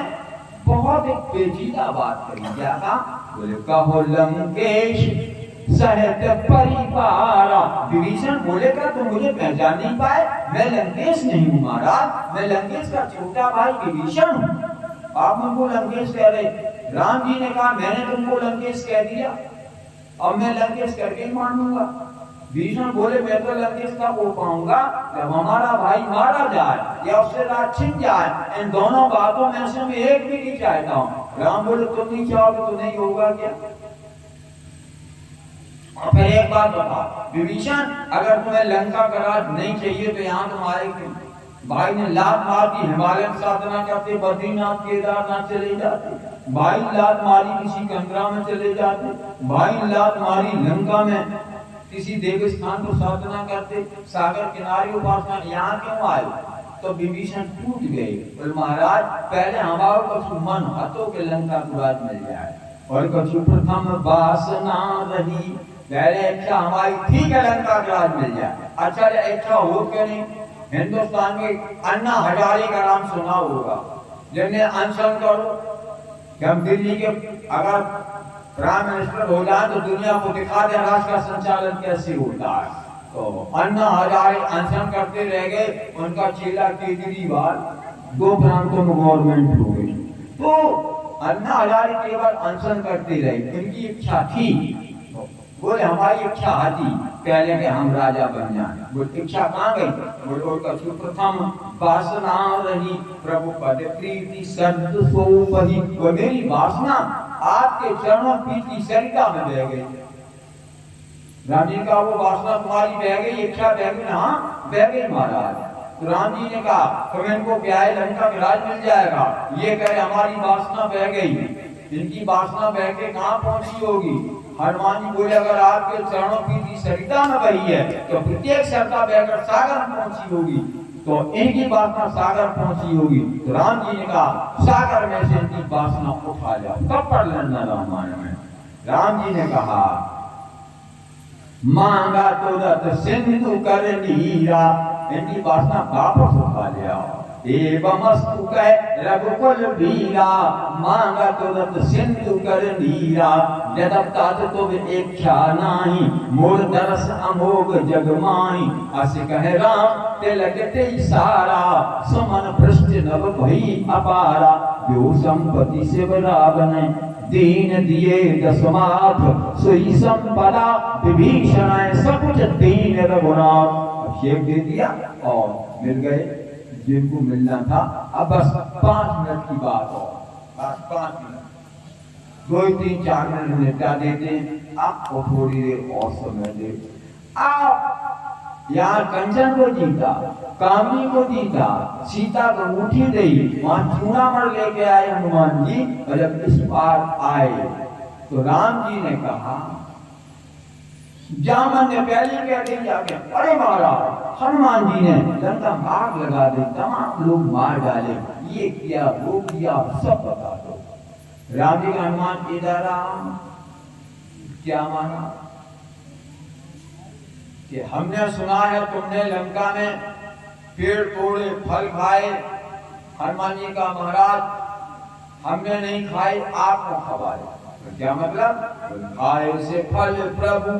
बहुत एक पेचीदा बात कही, क्या कहा? बोले कहो लंकेश सहज परिवार। विभीषण बोलेगा तुम मुझे पहचान नहीं पाए, मैं लंकेश नहीं हूँ महाराज, मैं लंकेश का छोटा भाई विभीषण हूँ। आप मुझको लंकेश कह रहे। राम जी ने कहा मैंने तुमको लंकेश कह दिया और मैं लंकेश करके ही मानूंगा। विभीषण बोले मैं तो लंकेश का हो पाऊंगा जब हमारा भाई मारा जाए या उससे राज छिन जाए। इन दोनों बातों में से मैं एक भी नहीं चाहता हूँ। राम बोले तुम नहीं चाहोगे तो नहीं होगा क्या? और फिर एक बात बताओ विभीषण, अगर तुम्हें लंका का राज नहीं चाहिए तो यहाँ तुम आए क्यों? भाई ने लात मार दी, हिमालय साधना करते बद्रीनाथ केदारनाथ चले जाते। भाई लात मारी किसी कंदरा में चले जाते। भाई लात मारी लंका में किसी देव स्थान को साधना करते। सागर किनारे उपासना यहाँ क्यों आए? तो विभीषण टूट गए। बोले महाराज पहले हमारे को मन हतो के लंका को राज मिल जाए, और कछु प्रथम वासना रही, पहले इच्छा हमारी ठीक है लंका का राज मिल जाए। अच्छा इच्छा हो क्यों नहीं? हिंदुस्तान में अन्ना हजारे का नाम सुना होगा, जिन्हें अनशन करो कि हम दिल्ली के अगर प्राइम मिनिस्टर हो जाए तो दुनिया को दिखा दे राष्ट्र का संचालन कैसे होता है। तो अन्ना हजारे अनशन करते रह गए, उनका चेला केजरीवाल 2 प्रांतों में गवर्नमेंट हो गई। तो अन्ना हजारे केवल अनशन करते रहे, इनकी इच्छा थी। बोले हमारी इच्छा आती पहले के हम राजा बन जाए। बोले इच्छा कहाँ गई? बोले कछु प्रथम वासना रही, प्रभु पद प्रीति सद सोपहि। वो मेरी वासना आपके चरणों प्रीति सरिता में बह गई। राम जी का वो वासना तुम्हारी बह गई, इच्छा बह गई। हाँ बह गई महाराज। तो राम जी ने कहा तुम इनको ब्याह लंका का राज मिल जाएगा। ये कहे हमारी वासना बह गई। इनकी वासना बह के कहाँ पहुंची होगी? हनुमान जी बोले अगर आपके चरणों की सरिता में बही है तो प्रत्येक सरिता बहकर सागर में पहुंची होगी, तो इनकी वासना सागर पहुंची होगी। तो राम जी ने कहा सागर में से इनकी वासना उठा जाओ। कब पढ़ लेना रामायण में? राम जी ने कहा मांगा तो रत सिंधु कर नीरा, इनकी वासना वापस उठा ले आओ। एवमस्तु कह रघुकुल वीरा, मांगा तो रत सिंधु कर नीरा, यदप्ता तो इच्छा नाही, मोर दरस अमोघ जग माही। अस कह राम तिलक ते सारा, सुमन भ्रष्ट नभ भई अपारा। जो संपत्ति शिव रावण दीन दिए दसमाथ, सोई संपदा विभीषण सकुच दीन रघुनाथ। शेख दे दिया और मिल गए जिनको मिलना था। अब बस 5 मिनट की बात हो, बस 5 मिनट, 2 3 4 मिनट निपटा देते हैं। आपको थोड़ी देर और समय दे। आप यहाँ कंचन को जीता, कामनी को जीता, सीता को मुट्ठी दी, वहां चूड़ामण लेके आए हनुमान जी। और जब इस बार आए तो राम जी ने कहा, जामन ने पहले कह दी जाके, अरे महाराज हनुमान जी ने लंका आग लगा दी, तमाम लोग मार डाले, ये किया वो किया, सब बता दो। राम जी का हनुमान केदाराम क्या माना कि हमने सुना है तुमने लंका में पेड़ तोड़े फल खाए। हनुमान जी का महाराज हमने नहीं खाए, आपको खवाए। तो क्या मतलब? खाए से फल प्रभु,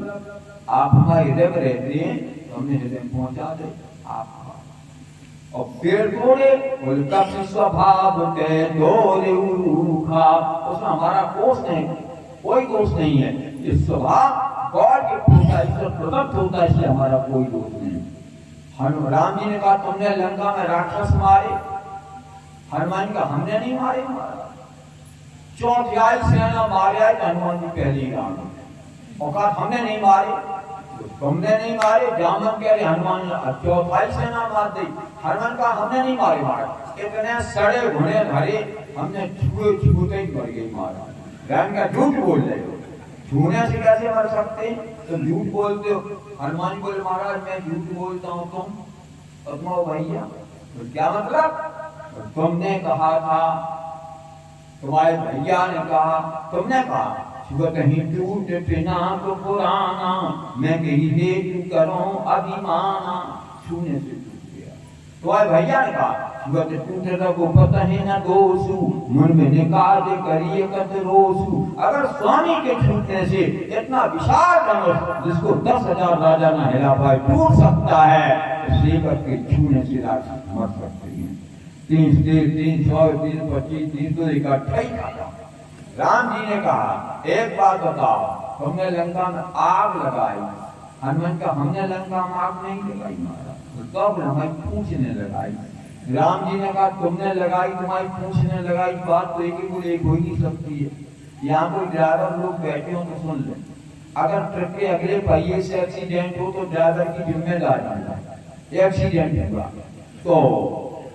आप हमारे हृदय में रहते हैं तो हमने हृदय में पहुंचा दे आप। और पेड़ तोड़े उनका स्वभाव के तोड़े रूखा, उसमें हमारा दोष नहीं, कोई दोष नहीं है। ये स्वभाव गौर के प्रदत्त होता है, इसलिए हमारा कोई दोष नहीं। राम जी ने कहा तुमने लंका में राक्षस मारे, हनुमान का हमने नहीं मारे। हमारा 4 सेना मारे आए तो हनुमान जी पहली राम और कहा हमने नहीं मारे, तुमने नहीं मारे। जामन कह रहे हनुमान 4 सेना मार दी। हनुमान का हमने नहीं मारे महाराज, इतने सड़े घुने भरे हमने छूते ही मर गई महाराज। राम का झूठ बोल रहे हो, छूने से कैसे मर सकते? तो झूठ बोलते हो। हनुमान बोले महाराज मैं झूठ बोलता हूँ, तुम भैया तो क्या मतलब? तो तुमने कहा था, तुम्हारे भैया ने कहा, तुमने कहा कहीं टूट पिना तो पुराना, मैं कहीं हेतु करूं अभिमाना। छूने से टूट गया। तो आए भैया ने कहा टूट रघु पतहि न दोषु, मन में निकाल करिए कत रोसु। अगर स्वामी के छूटने से इतना विशाल धनुष जिसको 10,000 राजा न हिला पाए टूट सकता है, तो सेवक के छूने से राक्षस मर सकते हैं। 3 तीर 300 325 300 इकट्ठा ही खाता। राम जी ने कहा एक बात बताओ, तुमने लंका में आग लगाई। हनुमान का हमने लंका में आग नहीं लगाई महाराज, तो हमारी पूछने लगाई। राम जी ने कहा तुमने लगाई, तुम्हारी पूछने लगाई। बात तो एक हो ही सकती है। यहाँ कोई ड्राइवर लोग बैठे हो तो सुन ले, अगर ट्रक के अगले पहिए से एक्सीडेंट हो तो ड्राइवर की जिम्मेदारी है। एक्सीडेंट हुआ तो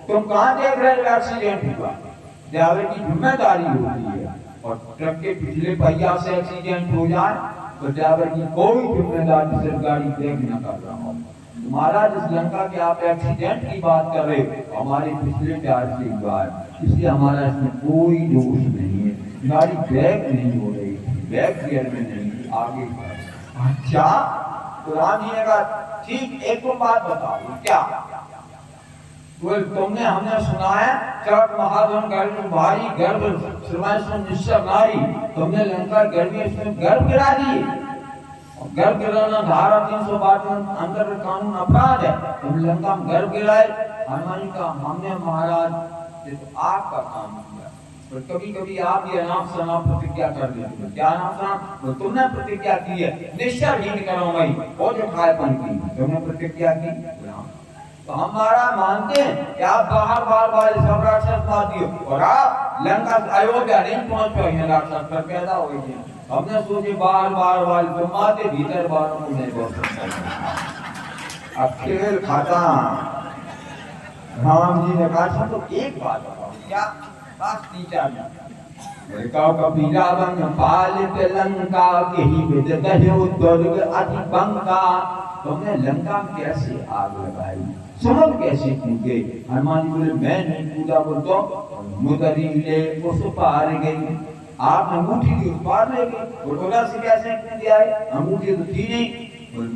तुम कहाँ देख रहे हो एक्सीडेंट हुआ? ड्राइवर की जिम्मेदारी होती है, और ट्रक के पिछले पहिया से एक्सीडेंट हो जाए तो ड्राइवर की कोई जिम्मेदारी, सिर्फ गाड़ी ब्रेक न कर रहा हो। महाराज इस लंका के आप एक्सीडेंट की बात कर रहे हो, हमारे पिछले टायर से हुआ है, इसलिए हमारा इसमें कोई दोष नहीं है। गाड़ी ब्रेक नहीं हो रही, बैक गियर में नहीं, आगे। अच्छा, तो राम जी ने कहा ठीक, एक तो बात बताओ क्या? तुमने हमने सुना है चरक महाधन गर्भ भारी गर्भ निश्चय नारी, तुमने लंका गर्भी इसमें गर्भ गिरा दी। गर्भ गिराना धारा 352 अंदर कानून अपराध है, तुम लंका में गर्भ गिराए। हनुमान जी का हमने महाराज ये तो आपका काम किया, और कभी कभी आप ये अनाप शनाप प्रतिज्ञा कर लेते हो। क्या अनाप शनाप? तो तुमने प्रतिज्ञा की है निश्चय हीन करो भाई, और जो खाएपन की तुमने प्रतिज्ञा की, तो हमारा मानते हैं कि आप बाहर बार सब राक्षस मार दियो, और आप लंका अयोध्या नहीं पहुंच पाए, राक्षस पर पैदा हो गए। हमने सोचे बार तुम माते भीतर बारों को नहीं बोल सकते। अब खेल खाता राम जी ने कहा तो एक बात बताओ, क्या बात? 3-4 कबीरा बन पालित लंका के ही विद दह्यो दुर्ग अति बंका, तुमने लंका में कैसे आग लगाई, समझ कैसे कूदे? हनुमान जी बोले मैं नहीं कूदा, बोल तो मुदरी ले उस पार गई, आपने अंगूठी की उस पार ले गई, बोला से कैसे कूद आए? अंगूठी तो थी नहीं,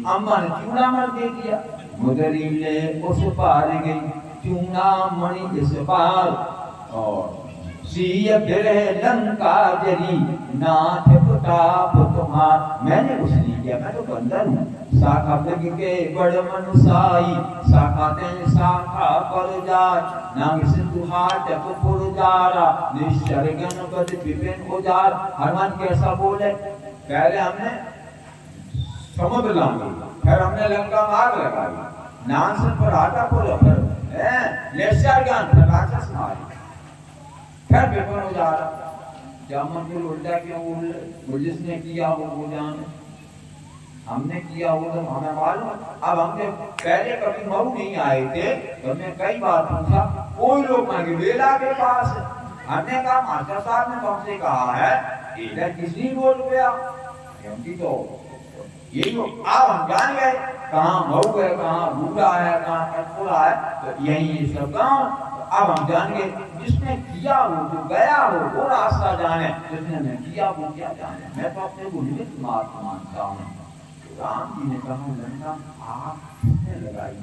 अम्मा ने चूड़ा मर दे दिया। मुदरी ले उस पार गई, चूड़ा मणि इस पार, और सीय बिरह लंका जरी, नाथ प्रताप तुम्हार। मैंने कुछ नहीं किया, मैं तो बंदर हूँ। शाखा लग के बड़ मनुसाई, शाखा तें शाखा पर जाय, नाग सिंधु हाट पुर जारा, निश्चर गणपत विपिन उजार। हनुमान कैसा बोले? पहले हमने समुद्र लांगे, फिर हमने लंका में आग लगाई, नाग सिंह पर आटा पुर, फिर निश्चर ज्ञान, फिर राक्षस मारी, फिर विपिन उजारा। जामन को उल्टा क्यों बोल? वो जिसने किया वो जाने, हमने किया वो तो हमें मालूम। अब हमने पहले कभी मऊ नहीं आए थे, तो हमने कई बार पूछा, कोई लोग मांगे बेला के पास, हमने कहा मास्टर साहब ने तुमसे कहा है बेला किसी बोल गया, क्योंकि तो यही अब हम जान गए कहाँ मऊ है, कहाँ बूढ़ा है, कहाँ कटपुरा है, तो यही सब गाँव। अब हम जान गए जिसने किया वो, जो गया वो रास्ता जाने, जिसने नहीं किया वो क्या जाने। मैं तो अपने को निमित्त मात्र मानता हूँ। राम जी ने कहा लंका आग किसने लगाई?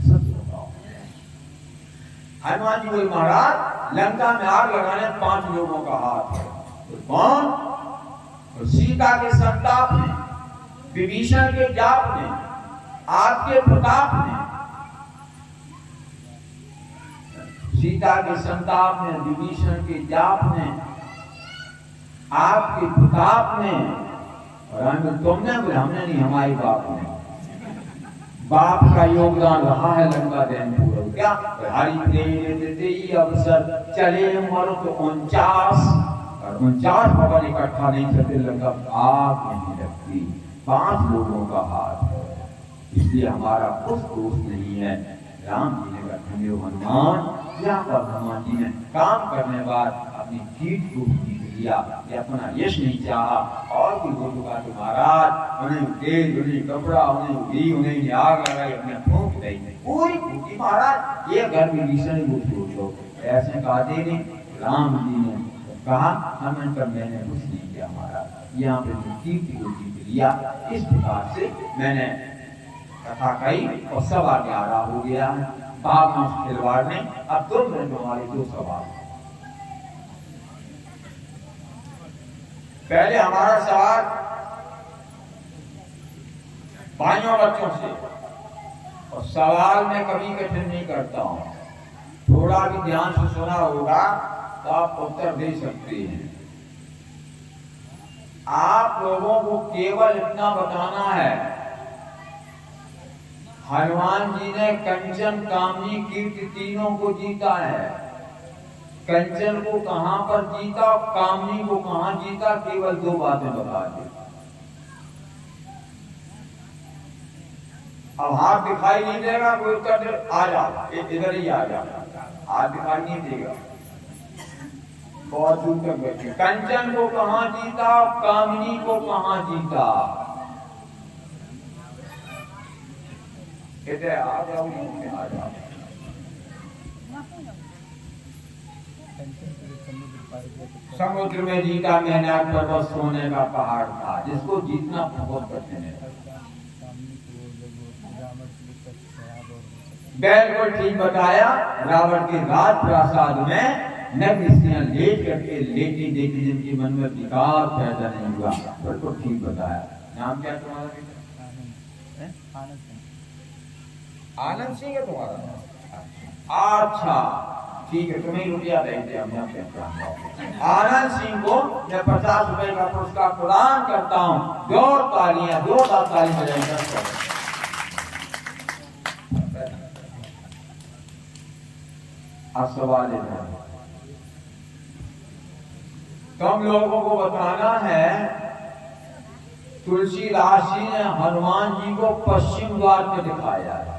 सच बताओ। हनुमान जी बोले महाराज लंका में आग लगाने 5 लोगों का हाथ है। तो कौन? तो सीता के संताप ने, विभीषण के जाप ने, आपके प्रताप ने। सीता के संताप ने, विभीषण के जाप ने, आपके प्रताप ने, और तुमने बोले हमने नहीं, हमारे बाप ने। बाप का योगदान रहा है लंका दैन पूरा। क्या हरि प्रेरित अवसर चले मरुत 49, और 49 भवन इकट्ठा नहीं करते, लंका आग नहीं लगती। 5 लोगों का हाथ है, इसलिए हमारा कुछ दोष नहीं है। राम जी ने कहा हनुमान, यहाँ पर हनुमान जी ने काम करने बाद अपनी जीत को जीत लिया, ये अपना यश नहीं चाहा। और कोई बोल चुका तो महाराज उन्हें तेल, उन्हें कपड़ा, उन्हें घी, उन्हें आग लगाई, अपने फूंक दी पूरी फूकी। महाराज ये घर में विभीषण को छोड़ दो, ऐसे कहा दे नहीं। राम जी ने कहा हमें पर मैंने कुछ नहीं किया महाराज, यहाँ पे कीर्ति को जीत लिया। इस प्रकार से मैंने कथा कही और सवा 11 हो गया। बाप में खिलवाड़ ने अब 2 मिनट हमारे 2 सवाल। पहले हमारा सवाल भाइयों बच्चों से, और सवाल मैं कभी कठिन नहीं करता हूं, थोड़ा भी ध्यान से सुना होगा तो आप उत्तर दे सकते हैं। आप लोगों को केवल इतना बताना है, हनुमान जी ने कंचन, कामनी, कीर्ति तीनों को जीता है। कंचन को कहां पर जीता, कामनी को कहां जीता, केवल 2 बातें बता दे। अब हाथ दिखाई नहीं देगा, कोई कर आ जाओ, इधर ही आ जाओ, हाथ दिखाई नहीं देगा, बहुत दूर तक बैठे। कंचन को कहां जीता, कामिनी को कहां जीता, इधर आ जाओ, आ जाओ। समुद्र में जीता मेहनत पर्वत सोने का पहाड़ था, जिसको जीतना बहुत कठिन है। बिल्कुल ठीक बताया। रावण के राज प्रासाद में नग्न स्त्रियां लेट करके लेटी देखी, जिनके मन में विकार पैदा नहीं हुआ। बिल्कुल ठीक बताया। नाम क्या तुम्हारा बेटा? आनंद सिंह है तुम्हारा? अच्छा ठीक है, तुम्हें रुपया देंगे हम। आनंद सिंह को मैं 50 रुपए का पुरस्कार प्रदान करता हूँ। जोर तालियां, जोरदार ताली बजाएंगे। अब सवाल है, तुम लोगों को बताना है, तुलसीदास जी ने हनुमान जी को पश्चिम द्वार पे दिखाया है,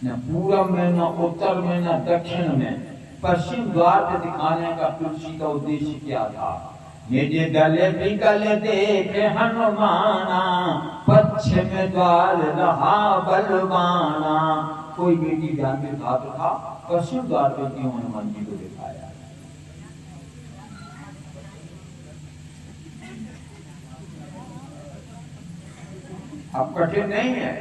न पूर्व में, न उत्तर में, न दक्षिण में, पश्चिम द्वार पे दिखाने का तुलसी का उद्देश्य क्या था? निज दल विकल देख हनुमाना, पश्चिम द्वार रहा बलवाना। कोई बेटी जानती था तो था, पश्चिम द्वार पे क्यों हनुमान जी को दिखाया? अब कठिन नहीं है।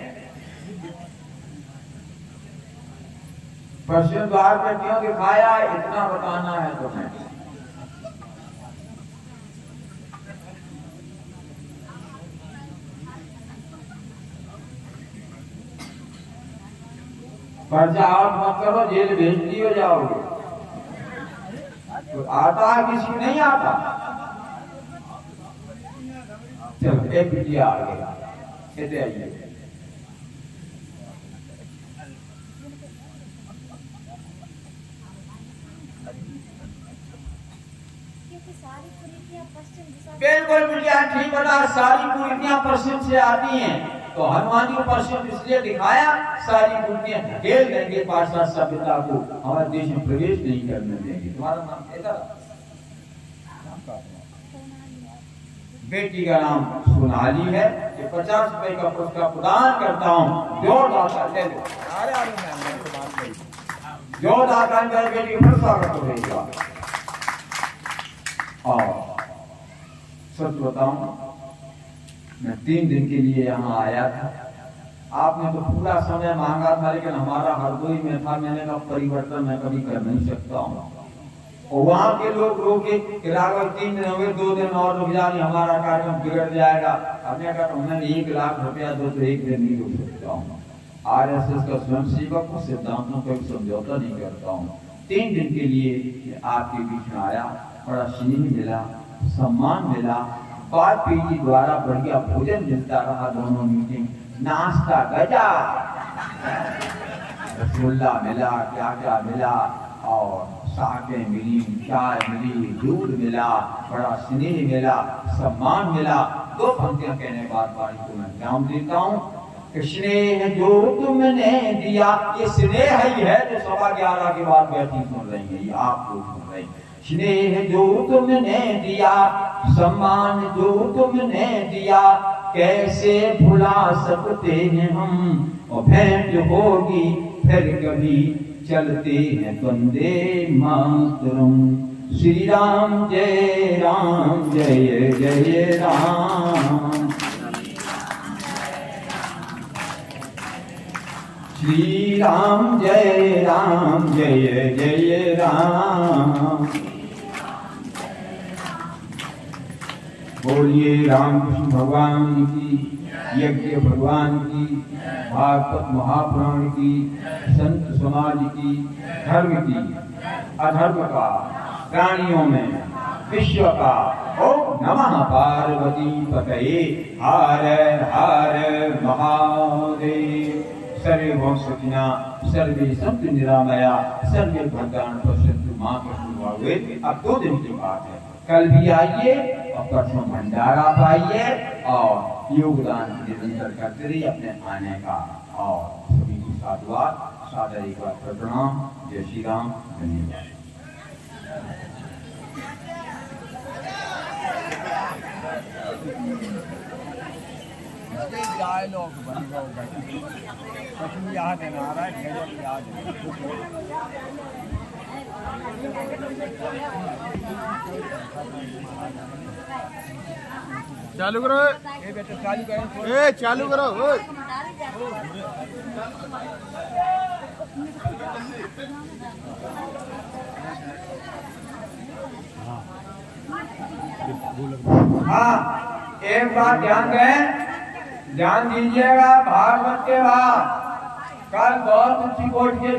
पश्चिम द्वार पे क्यों दिखाया, इतना बताना है तुम्हें। पर्चा आउट मत करो, जेल भेज दियो जाओगे। तो आता है, किसी को नहीं आता। चलो एक बिटिया आ गया, कहते आइए। बिल्कुल बिटिया ठीक बता, सारी कुरीतियां पश्चिम से आती हैं, तो हनुमान जी को पश्चिम इसलिए दिखाया, सारी कुरीतियां ढकेल देंगे पाश्चात्य सभ्यता को, हमारे देश में प्रवेश नहीं करने देंगे। तुम्हारा नाम क्या था? बेटी का नाम सोनाली है। ये 50 रुपए का पुरस्कार प्रदान करता हूँ। जोरदार बेटी फिर स्वागत करेगा। और सच बताऊं, मैं 3 दिन के लिए यहाँ आया था। आपने तो पूरा समय मांगा था, लेकिन हमारा हरदोई में था। मैंने कहा परिवर्तन मैं कभी कर नहीं सकता हूँ। और वहाँ के लोग रोके कि राघव 3 दिन हो गए, 2 दिन और रुक जाए, हमारा कार्यक्रम बिगड़ जाएगा। हमने कहा उन्होंने 1 लाख रुपया दो तो 1 दिन नहीं रुक सकता हूँ। RSS का स्वयं सेवक को सिद्धांतों का समझौता नहीं करता हूँ। 3 दिन के लिए आपके बीच में आया, बड़ा स्नेह मिला, सम्मान मिला, बात पीजी द्वारा बढ़िया भोजन मिलता रहा। दोनों मीटिंग, नाश्ता गजा, रसगुल्ला मिला, क्या क्या मिला, और साकें मिली, चाय मिली, दूध मिला, बड़ा स्नेह मिला, सम्मान मिला। 2 पंक्तियां कहने बाद वाणी को मैं नाम देता हूँ। स्नेह जो तुमने दिया, ये स्नेह ही है जो 11:15 के बाद बैठी सुन रही है, ये आप लोग सुन रहे हैं। स्नेह जो तुमने दिया, सम्मान जो तुमने दिया, कैसे भुला सकते हैं हम। और भेंट होगी फिर कभी, चलते हैं वंदे मातरम। श्री राम जय राम, जय जय राम। श्री राम जय राम, जय जय राम। बोलिए रामकृष्ण भगवान की, यज्ञ भगवान की, भागवत महापुराण की, संत समाज की, धर्म की, अधर्म का, प्राणियों में, विश्व का। ओम नमः पार्वती पतये हर हर महादेव। सर्वे भव सुखिना, सर्वे सन्तु निरामया, सर्वे भद्राणि पश्यन्तु मा कष्टं वा भवेत्। अब 2 दिन की बात है, कल भी आइए और परसों भंडारा पाइए और योगदान निरंतर करते रहिए अपने आने का। और सभी की साधुवाद सादर एक बार प्रणाम। जय श्री राम। धन्यवाद। डायलॉग बन गया कभी याद है ना रहा है याद है। चालू करो। ए बेटा चालू करो। ए चालू करो। हाँ एक बात ध्यान दीजिएगा। भागवत के बाद कल बहुत ऊंची कोट के